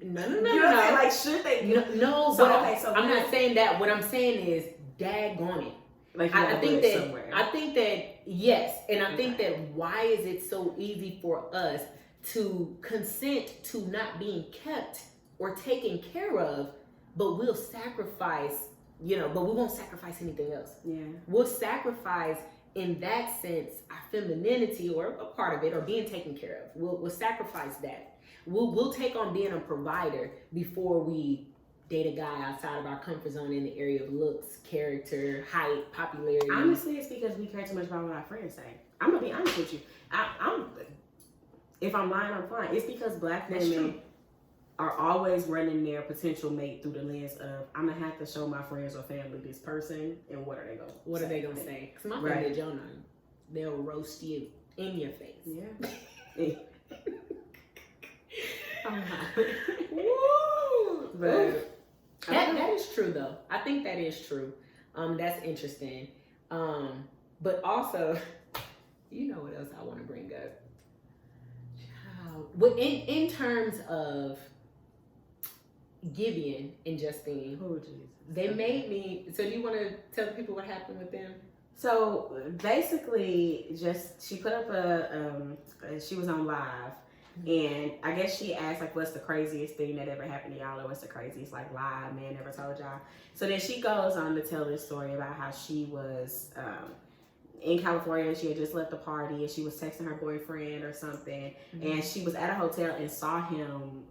No. Should they? No. I'm not saying that. What I'm saying is, daggone it. Like I think that somewhere. I think that yes, and I think that why is it so easy for us to consent to not being kept or taken care of, but we'll sacrifice, but we won't sacrifice anything else. Yeah. We'll sacrifice in that sense our femininity or a part of it or being taken care of. We'll sacrifice that. We'll take on being a provider before we date a guy outside of our comfort zone in the area of looks, character, height, popularity. Honestly, it's because we care too much about what our friends say. I'm gonna be honest with you. If I'm lying, I'm fine. It's because black women are always running their potential mate through the lens of I'm gonna have to show my friends or family this person, and what are they gonna? What are they gonna say? Because my friend did your name. They'll roast you in your face. Yeah. Woo! But that is true though. I think that is true. That's interesting. But also, what else I want to bring up? Well, in terms of Gideon and Justine, they made me. So, do you want to tell the people what happened with them? So basically, she put up she was on live, and I guess she asked like, "What's the craziest thing that ever happened to y'all?" Or what's the craziest like lie a man ever told y'all? So then she goes on to tell this story about how she was in California and she had just left the party and she was texting her boyfriend or something, and she was at a hotel and saw him.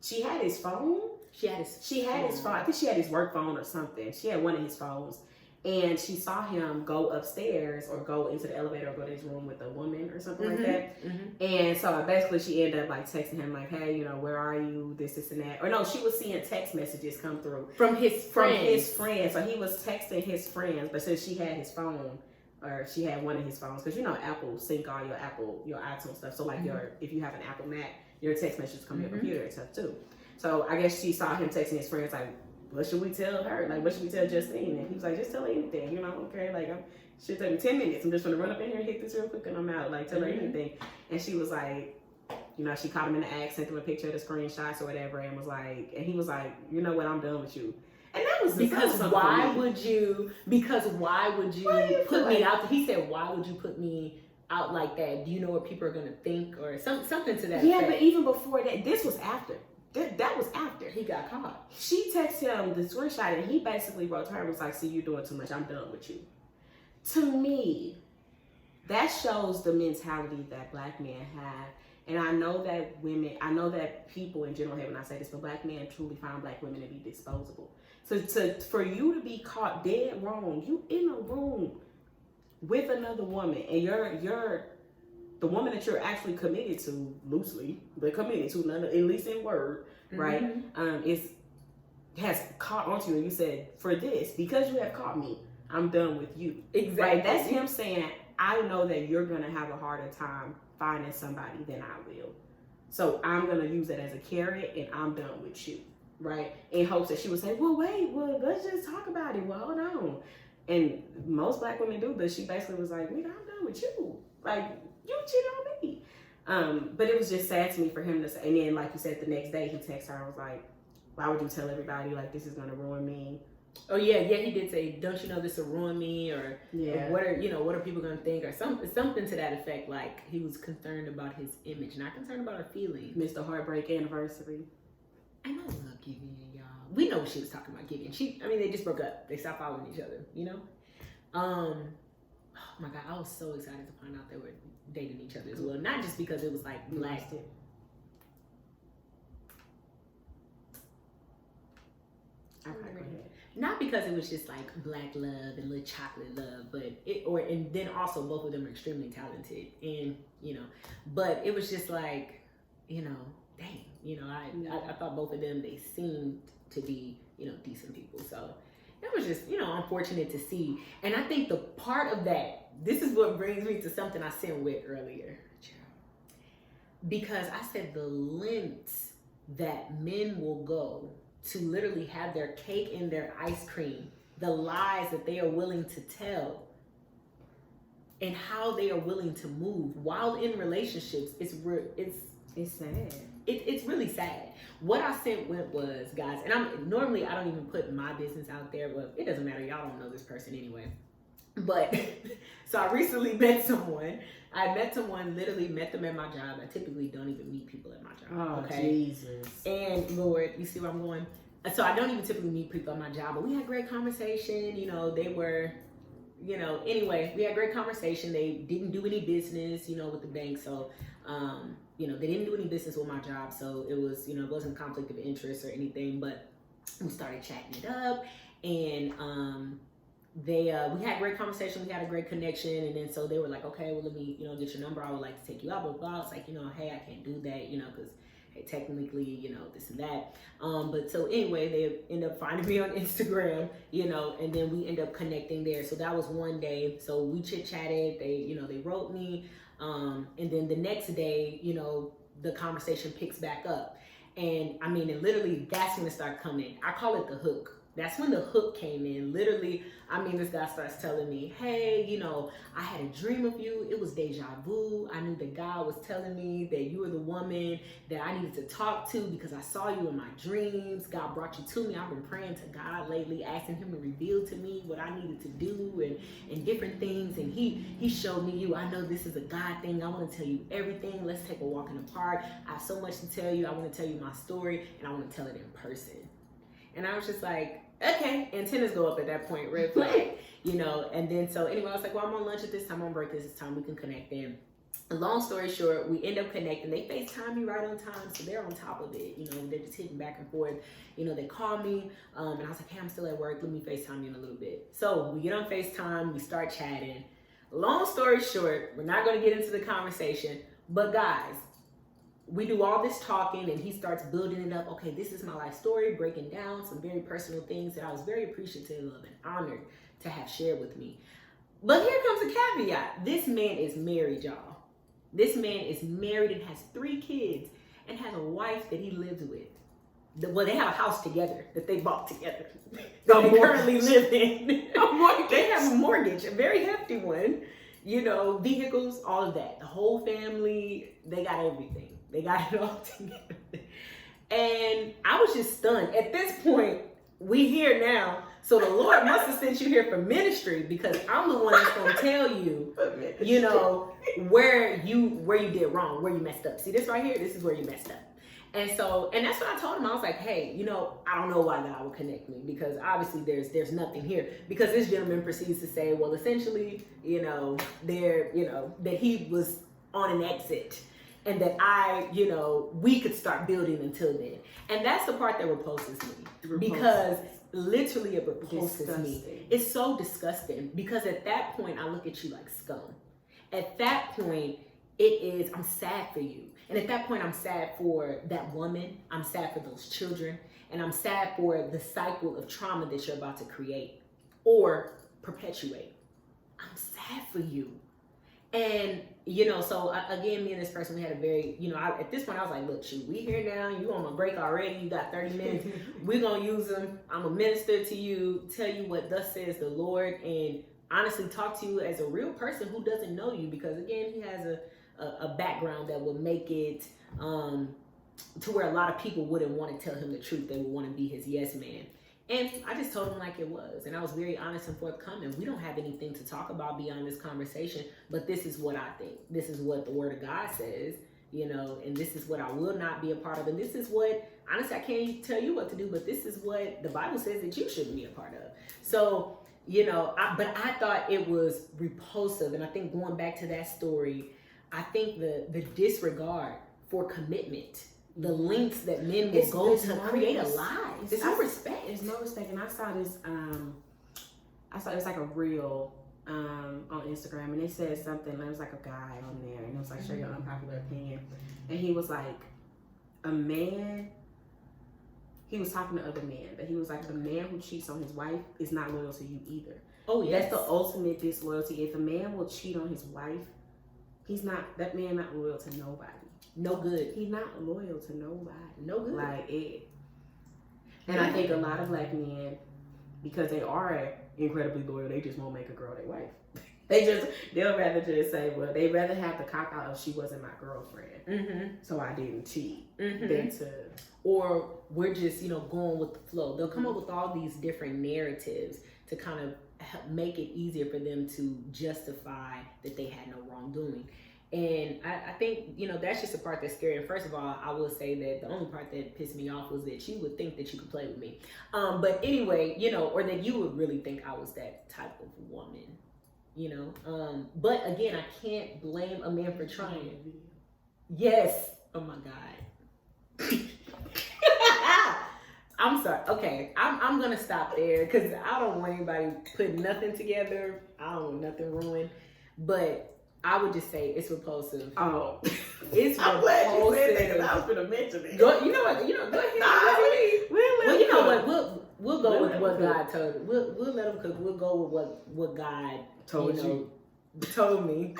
She had his phone. She had his phone. I think she had his work phone or something. She had one of his phones. And she saw him go upstairs or go into the elevator or go to his room with a woman or something like that. And so basically she ended up like texting him like, hey, where are you? This and that. Or no, she was seeing text messages come through. From his friends. So he was texting his friends, but since she had his phone, or she had one of his phones, because Apple sync all your iTunes stuff. So like if you have an Apple Mac, your text messages come to your computer and stuff too. So I guess she saw him texting his friends like, what should we tell her? Like, what should we tell Justine? And he was like, just tell her anything, okay? Like, she'll take me 10 minutes. I'm just going to run up in here and hit this real quick and I'm out. Like, tell her anything. And she was like, she caught him in the act, sent him a picture of the screenshots or whatever, and was like, and he was like, you know what, I'm done with you. And that was because why would you put me out? He said, why would you put me out like that? Do you know what people are going to think? Or something to that effect. But even before that, this was after. That was after he got caught. She texted him the screenshot and he basically wrote to her and was like, see, you're doing too much. I'm done with you. To me, that shows the mentality that black men have. And I know that people in general hate when I say this, but black men truly find black women to be disposable. So for you to be caught dead wrong, you in a room with another woman and you're the woman that you're actually committed to, loosely, but committed to, at least in word, right? Has caught onto you, and you said, for this, because you have caught me, I'm done with you. Exactly. Right? That's him saying, I know that you're gonna have a harder time finding somebody than I will. So I'm gonna use it as a carrot, and I'm done with you, right? In hopes that she would say, let's just talk about it. Well, hold on. And most black women do, but she basically was like, nigga, I'm done with you. Like, you cheated on me. But it was just sad to me for him to say. And then, like you said, the next day he texted her and was like, why would you tell everybody like this is gonna ruin me? Oh yeah, he did say, don't you know this will ruin me? Or what are people gonna think? Or something to that effect. Like he was concerned about his image, not concerned about her feelings. Missed the heartbreak anniversary. And I love Gideon, y'all. We know what she was talking about, Gideon. They just broke up. They stopped following each other, Oh my God, I was so excited to find out they were dating each other as well. Not just because it was like black. Not because it was just like black love and little chocolate love, and then also both of them are extremely talented, and but it was just like, dang, I thought both of them, they seemed to be, decent people. So it was just, unfortunate to see. And I think the part of that, this is what brings me to something I sent with earlier. Because I said the lengths that men will go to literally have their cake and their ice cream, the lies that they are willing to tell, and how they are willing to move while in relationships, it's sad. It's really sad. What I sent with was, guys, and I don't even put my business out there, but it doesn't matter. Y'all don't know this person anyway. But so I recently met someone. Literally met them at my job. I typically don't even meet people at my job. Oh, okay? Jesus. And Lord, you see where I'm going? So I don't even typically meet people at my job, but we had great conversation. They were, anyway, we had great conversation. They didn't do any business, with the bank. So, they didn't do any business with my job. So it was, it wasn't conflict of interest or anything, but we started chatting it up, and, we had great conversation. We had a great connection. And then, so they were like, okay, well, let me, get your number. I would like to take you out, blah, blah. It's like, hey, I can't do that, because, hey, technically, this and that. But so anyway, they end up finding me on Instagram, and then we end up connecting there. So that was one day. So we chit chatted. They, they wrote me. And then the next day, the conversation picks back up. And I mean, and literally that's when it started coming. I call it the hook. That's when the hook came in. Literally, I mean, this guy starts telling me, hey, I had a dream of you. It was deja vu. I knew that God was telling me that you were the woman that I needed to talk to because I saw you in my dreams. God brought you to me. I've been praying to God lately, asking him to reveal to me what I needed to do and different things. And he showed me you. I know this is a God thing. I want to tell you everything. Let's take a walk in the park. I have so much to tell you. I want to tell you my story, and I want to tell it in person. And I was just like, okay, antennas go up at that point, red flag, and then so anyway, I was like, well, I'm on lunch at this time, I'm on break this time, we can connect in. Long story short, we end up connecting. They FaceTime me right on time, so they're on top of it, they're just hitting back and forth. They call me, and I was like, hey, I'm still at work, let me FaceTime you in a little bit. So we get on FaceTime, we start chatting. Long story short, we're not going to get into the conversation, but guys, we do all this talking and he starts building it up. Okay, this is my life story, breaking down some very personal things that I was very appreciative of and honored to have shared with me. But here comes a caveat. This man is married, y'all. This man is married and has 3 kids and has a wife that he lives with. Well, they have a house together that they bought together. That they currently live in. They have a mortgage, a very hefty one. Vehicles, all of that. The whole family, they got everything. They got it all together. And I was just stunned. At this point, we here now. So the Lord must have sent you here for ministry, because I'm the one that's going to tell you, where you did wrong, where you messed up. See this right here? This is where you messed up. And that's what I told him. I was like, hey, I don't know why God would connect me, because obviously there's nothing here. Because this gentleman proceeds to say, well, essentially, that he was on an exit. And that we could start building until then. And that's the part that repulses me. Because literally it repulses me. It's so disgusting. Because at that point, I look at you like scum. At that point, I'm sad for you. And at that point, I'm sad for that woman. I'm sad for those children. And I'm sad for the cycle of trauma that you're about to create or perpetuate. I'm sad for you. And, so again, me and this person, we had a very, at this point I was like, look, shoot, we here now. You on my break already. You got 30 minutes. We're going to use them. I'm going to minister to you, tell you what thus says the Lord, and honestly talk to you as a real person who doesn't know you, because again, he has a background that will make it to where a lot of people wouldn't want to tell him the truth. They would want to be his yes man. And I just told him like it was. And I was very honest and forthcoming. We don't have anything to talk about beyond this conversation, but this is what I think. This is what the word of God says, and this is what I will not be a part of. And this is what, honestly, I can't tell you what to do, but this is what the Bible says that you shouldn't be a part of. So, but I thought it was repulsive. And I think going back to that story, I think the disregard for commitment, the lengths that men will go to create a lie. There's no respect. There's no respect. And I saw this, it was like a reel on Instagram, and it said something, and it was like a guy on there, and it was like, share your unpopular opinion. And he was like, he was talking to other men, but he was like, the man who cheats on his wife is not loyal to you either. Oh, yes. That's the ultimate disloyalty. If a man will cheat on his wife, that man not loyal to nobody. No good. He's not loyal to nobody. No good. Like it. And I think a lot of black men, because they are incredibly loyal, they just won't make a girl their wife. They'll rather just say, well, they'd rather have the cop out if she wasn't my girlfriend. So I didn't cheat. Or we're just, going with the flow. They'll come up with all these different narratives to kind of make it easier for them to justify that they had no wrongdoing. And I think, that's just the part that's scary. And first of all, I will say that the only part that pissed me off was that you would think that you could play with me. But anyway, or that you would really think I was that type of woman, But again, I can't blame a man for trying. Yes. Oh my God. I'm sorry. Okay. I'm going to stop there because I don't want anybody putting nothing together. I don't want nothing ruined. But I would just say it's repulsive. Oh, it's I'm glad you said that because I was going to mention it. Go ahead. Well, you know what? We'll go with what God told. We'll let them cook. We'll go with what God told me.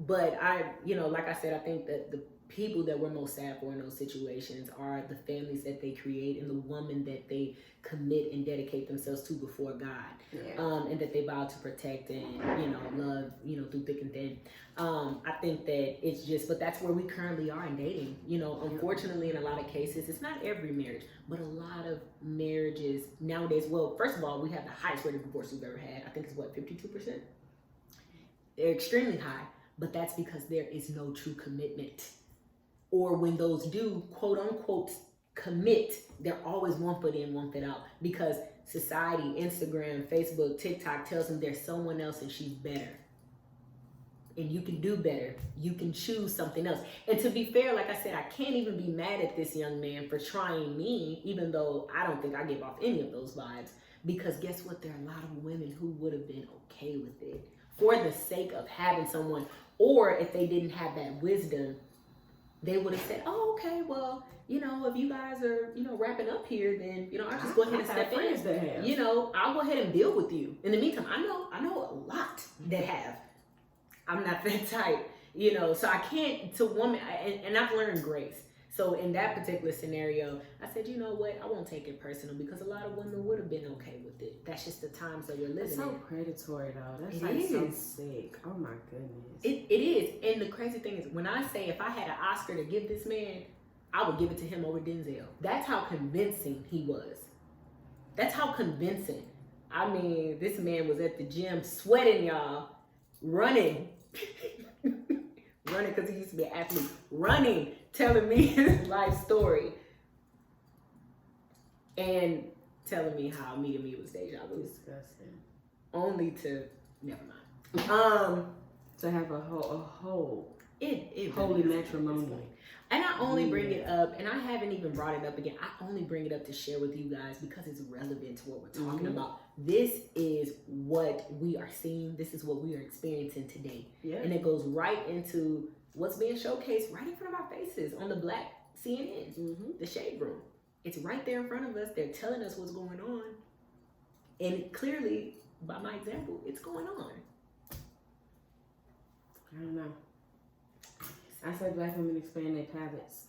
But I, like I said, I think that the people that we're most sad for in those situations are the families that they create and the woman that they commit and dedicate themselves to before God, and that they vow to protect and love through thick and thin. I think that it's just, but that's where we currently are in dating. Unfortunately, in a lot of cases, it's not every marriage, but a lot of marriages nowadays. Well, first of all, we have the highest rate of divorce we've ever had. I think it's 52%. They're extremely high, but that's because there is no true commitment. Or when those do, quote unquote, commit, they're always one foot in, one foot out. Because society, Instagram, Facebook, TikTok tells them there's someone else and she's better. And you can do better. You can choose something else. And to be fair, like I said, I can't even be mad at this young man for trying me, even though I don't think I give off any of those vibes. Because guess what? There are a lot of women who would have been okay with it for the sake of having someone. Or if they didn't have that wisdom, they would have said, oh, okay, well, if you guys are, wrapping up here, then, I'll just go ahead and step in. I'll go ahead and build with you. In the meantime, I know a lot that have. I'm not that type, so I can't, to woman, and I've learned grace. So in that particular scenario, I said, you know what? I won't take it personal because a lot of women would have been okay with it. That's just the times that we're living in. It's so predatory, though. That's so sick. Oh, my goodness. It is. And the crazy thing is, when I say if I had an Oscar to give this man, I would give it to him over Denzel. That's how convincing he was. That's how convincing. I mean, this man was at the gym sweating, y'all, running. Running because he used to be an athlete. Running. Telling me his life story and telling me how meeting me was deja vu. Disgusting. Only to never mind. To have a whole it holy matrimony. And I only bring it up, and I haven't even brought it up again. I only bring it up to share with you guys because it's relevant to what we're talking about. This is what we are seeing. This is what we are experiencing today. Yeah. And it goes right into what's being showcased right in front of our faces on the Black CNN, the Shade Room. It's right there in front of us. They're telling us what's going on. And clearly, by my example, it's going on. I don't know. I say Black women expand their palates.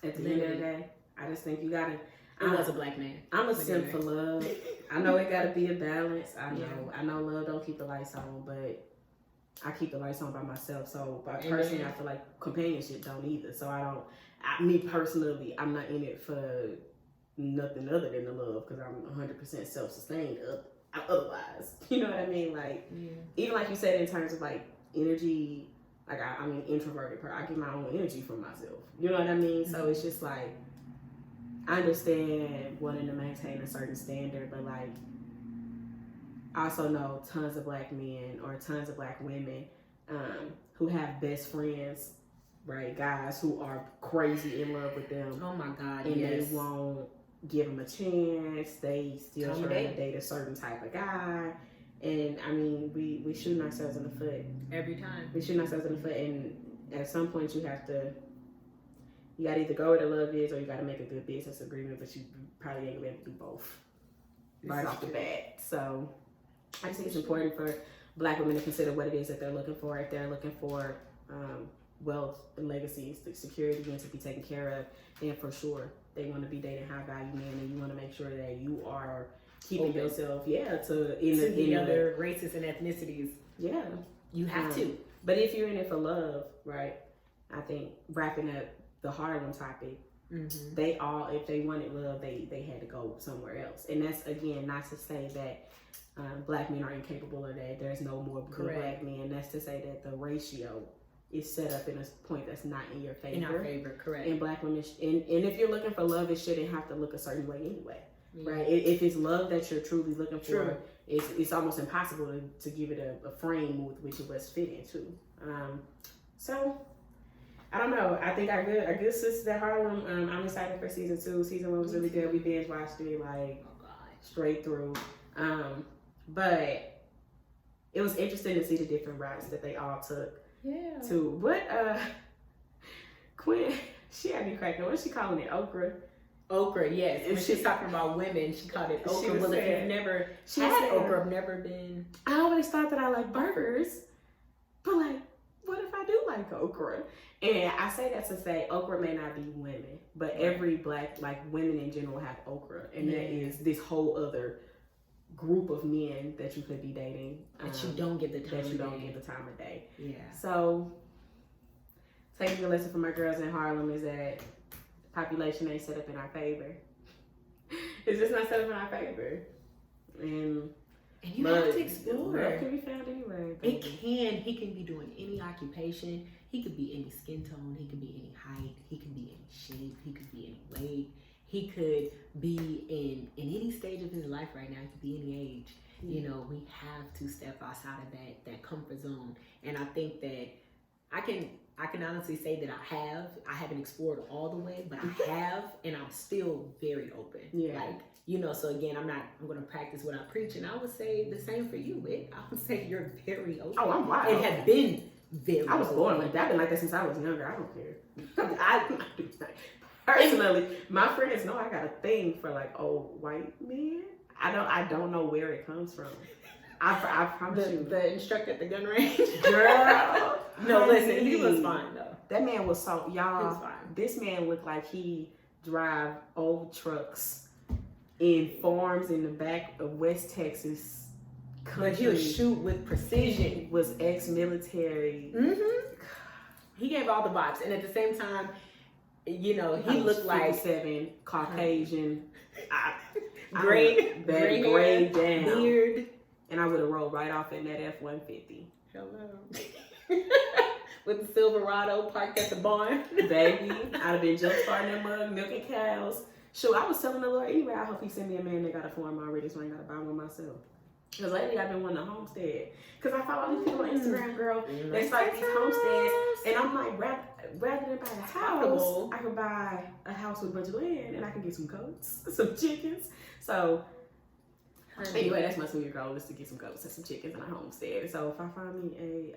At the end of the day, I just think you gotta. I was a Black man. I'm a simp for love. I know it gotta be a balance. I know love don't keep the lights on, but I keep the lights on by myself. So, personally, I feel like companionship don't either. So me personally, I'm not in it for nothing other than the love because I'm 100% self-sustained otherwise. You know what I mean? Like, even like you said in terms of like energy, like I'm an introverted person. I get my own energy from myself. You know what I mean? So it's just like, I understand wanting to maintain a certain standard, but like, I also know tons of Black men or tons of Black women who have best friends, right? Guys who are crazy in love with them. Oh my God, and they won't give them a chance. They still trying to date a certain type of guy. And I mean, we shooting ourselves in the foot. Every time. We shooting ourselves in the foot. And at some point you gotta either go where the love is or you gotta make a good business agreement, but you probably ain't gonna be able to do both right off the bat. So I just think it's important for Black women to consider what it is that they're looking for. If they're looking for wealth and legacies, the security and to be taken care of, then for sure they want to be dating high value men, and you want to make sure that you are keeping yourself to the other races and ethnicities. Yeah, you have to. But if you're in it for love, right? I think wrapping up the Harlem topic, Mm-hmm. They all, if they wanted love, they had to go somewhere else. And that's, again, not to say that black men are incapable or that there's no more good black men. That's to say that the ratio is set up in a point that's not in your favor. In our favor, correct. And black women, and if you're looking for love, it shouldn't have to look a certain way anyway. Right? If it's love that you're truly looking for, it's almost impossible to give it a frame with which it was fit into. So, I don't know. I think our good sisters at Harlem, I'm excited for season 2. Season 1 was really good. We binge watched it like straight through. But it was interesting to see the different routes that they all took. Yeah. Too. But Quinn, she had me cracking. What's she calling it? Okra? Okra, yes. When she's talking about women, she called it okra. Well, if you've never had okra, I've never been. I always thought that I like burgers, but like, what if I do like okra? And I say that to say okra may not be women, but every black, like women in general, have okra, and that is this whole other group of men that you could be dating that you don't get the time. That you don't get the time of day. Yeah. So, taking a lesson from my girls in Harlem is that population ain't set up in our favor. It's just not set up in our favor. And you have to explore. Love can be found anywhere. It can. He can be doing any occupation. He could be any skin tone. He could be any height. He could be any shape. He could be any weight. He could be in any stage of his life right now. He could be any age. You know, we have to step outside of that comfort zone. And I think that I can honestly say that I haven't explored all the way, but I have, and I'm still very open. Yeah. Like, you know, so again, I'm going to practice what I preach, and I would say the same for you, Whit. I would say you're very open. Oh, I'm wild. It has been very I was born like that. I've been like that since I was younger. I don't care. Personally, my friends know I got a thing for like old white men. I don't know where it comes from. I promise you. The instructor at the gun range. Girl. No, listen, he was fine though. That man was so, y'all, he was fine. This man looked like he drive old trucks in farms in the back of West Texas country. But he would shoot with precision. He was ex-military. Mm-hmm. He gave all the vibes. And at the same time, you know, he looked like 57, Caucasian, gray down, beard. And I would have rolled right off in that F-150. Hello. With the Silverado parked at the barn. Baby, I'd have been just starting that mug, milking cows. Shoot, I was telling the Lord anyway, I hope he send me a man that got a farm already so I ain't got to buy one myself. Because lately I've been wanting a homestead. Because I follow these people on Instagram, girl. They start these homesteads. And I'm like, rather than buy a house, I could buy a house with a bunch of land and I can get some goats, some chickens. So, anyway, that's my 2-year goal is to get some goats and some chickens and a homestead. So, if I find me a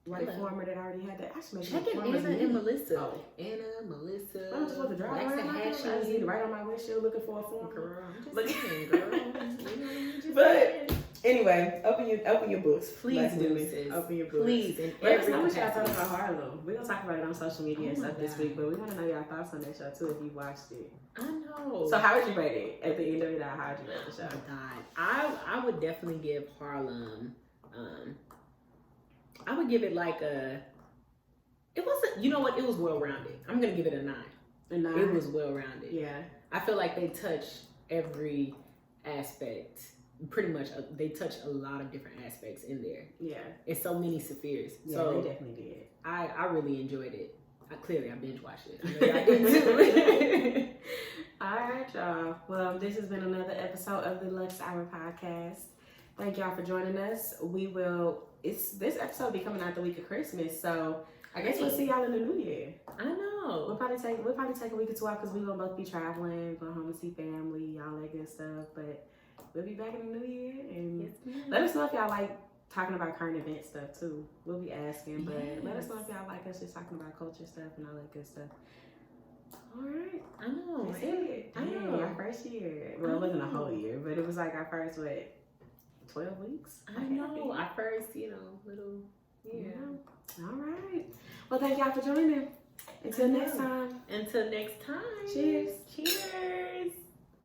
white farmer that already had that, I should make check in Anna and Melissa. Oh. Anna, Melissa. I don't just want to drive around my house. I just need to write on my windshield looking for a farmer. Girl, I'm just saying, girl. But anyway, open your books. Please do this. Open your books. Please. Let us know what y'all thought about Harlem. We're gonna talk about it on social media and stuff this week, but we want to know y'all thoughts on that show too if you watched it. I know. So how would you rate it at the end of it? How would you rate the show? Oh my God, I would definitely give Harlem. I would give it like a. It wasn't. You know what? It was well rounded. I'm gonna give it a 9. A 9. It was well rounded. Yeah. I feel like they touched every aspect. Pretty much, they touched a lot of different aspects in there. Yeah. It's so many spheres. Yeah, so they definitely did. I really enjoyed it. Clearly, I binge watched it. I know y'all did too. All right, y'all. Well, this has been another episode of the Luxe Hour Podcast. Thank y'all for joining us. This episode will be coming out the week of Christmas, so I guess we'll see y'all in the new year. I know. We'll probably take a week or 2 off because we're gonna both be traveling, going home to see family, all that good stuff. But we'll be back in the new year, and let us know if y'all like talking about current event stuff too. We'll be asking, but let us know if y'all like us just talking about culture stuff and all that good stuff. All right. I know. That's it. I know. Our first year. Well, it wasn't a whole year, but it was like our first, 12 weeks? I know. Our first, little, yeah. All right. Well, thank y'all for joining. Until next time. Until next time. Cheers. Cheers.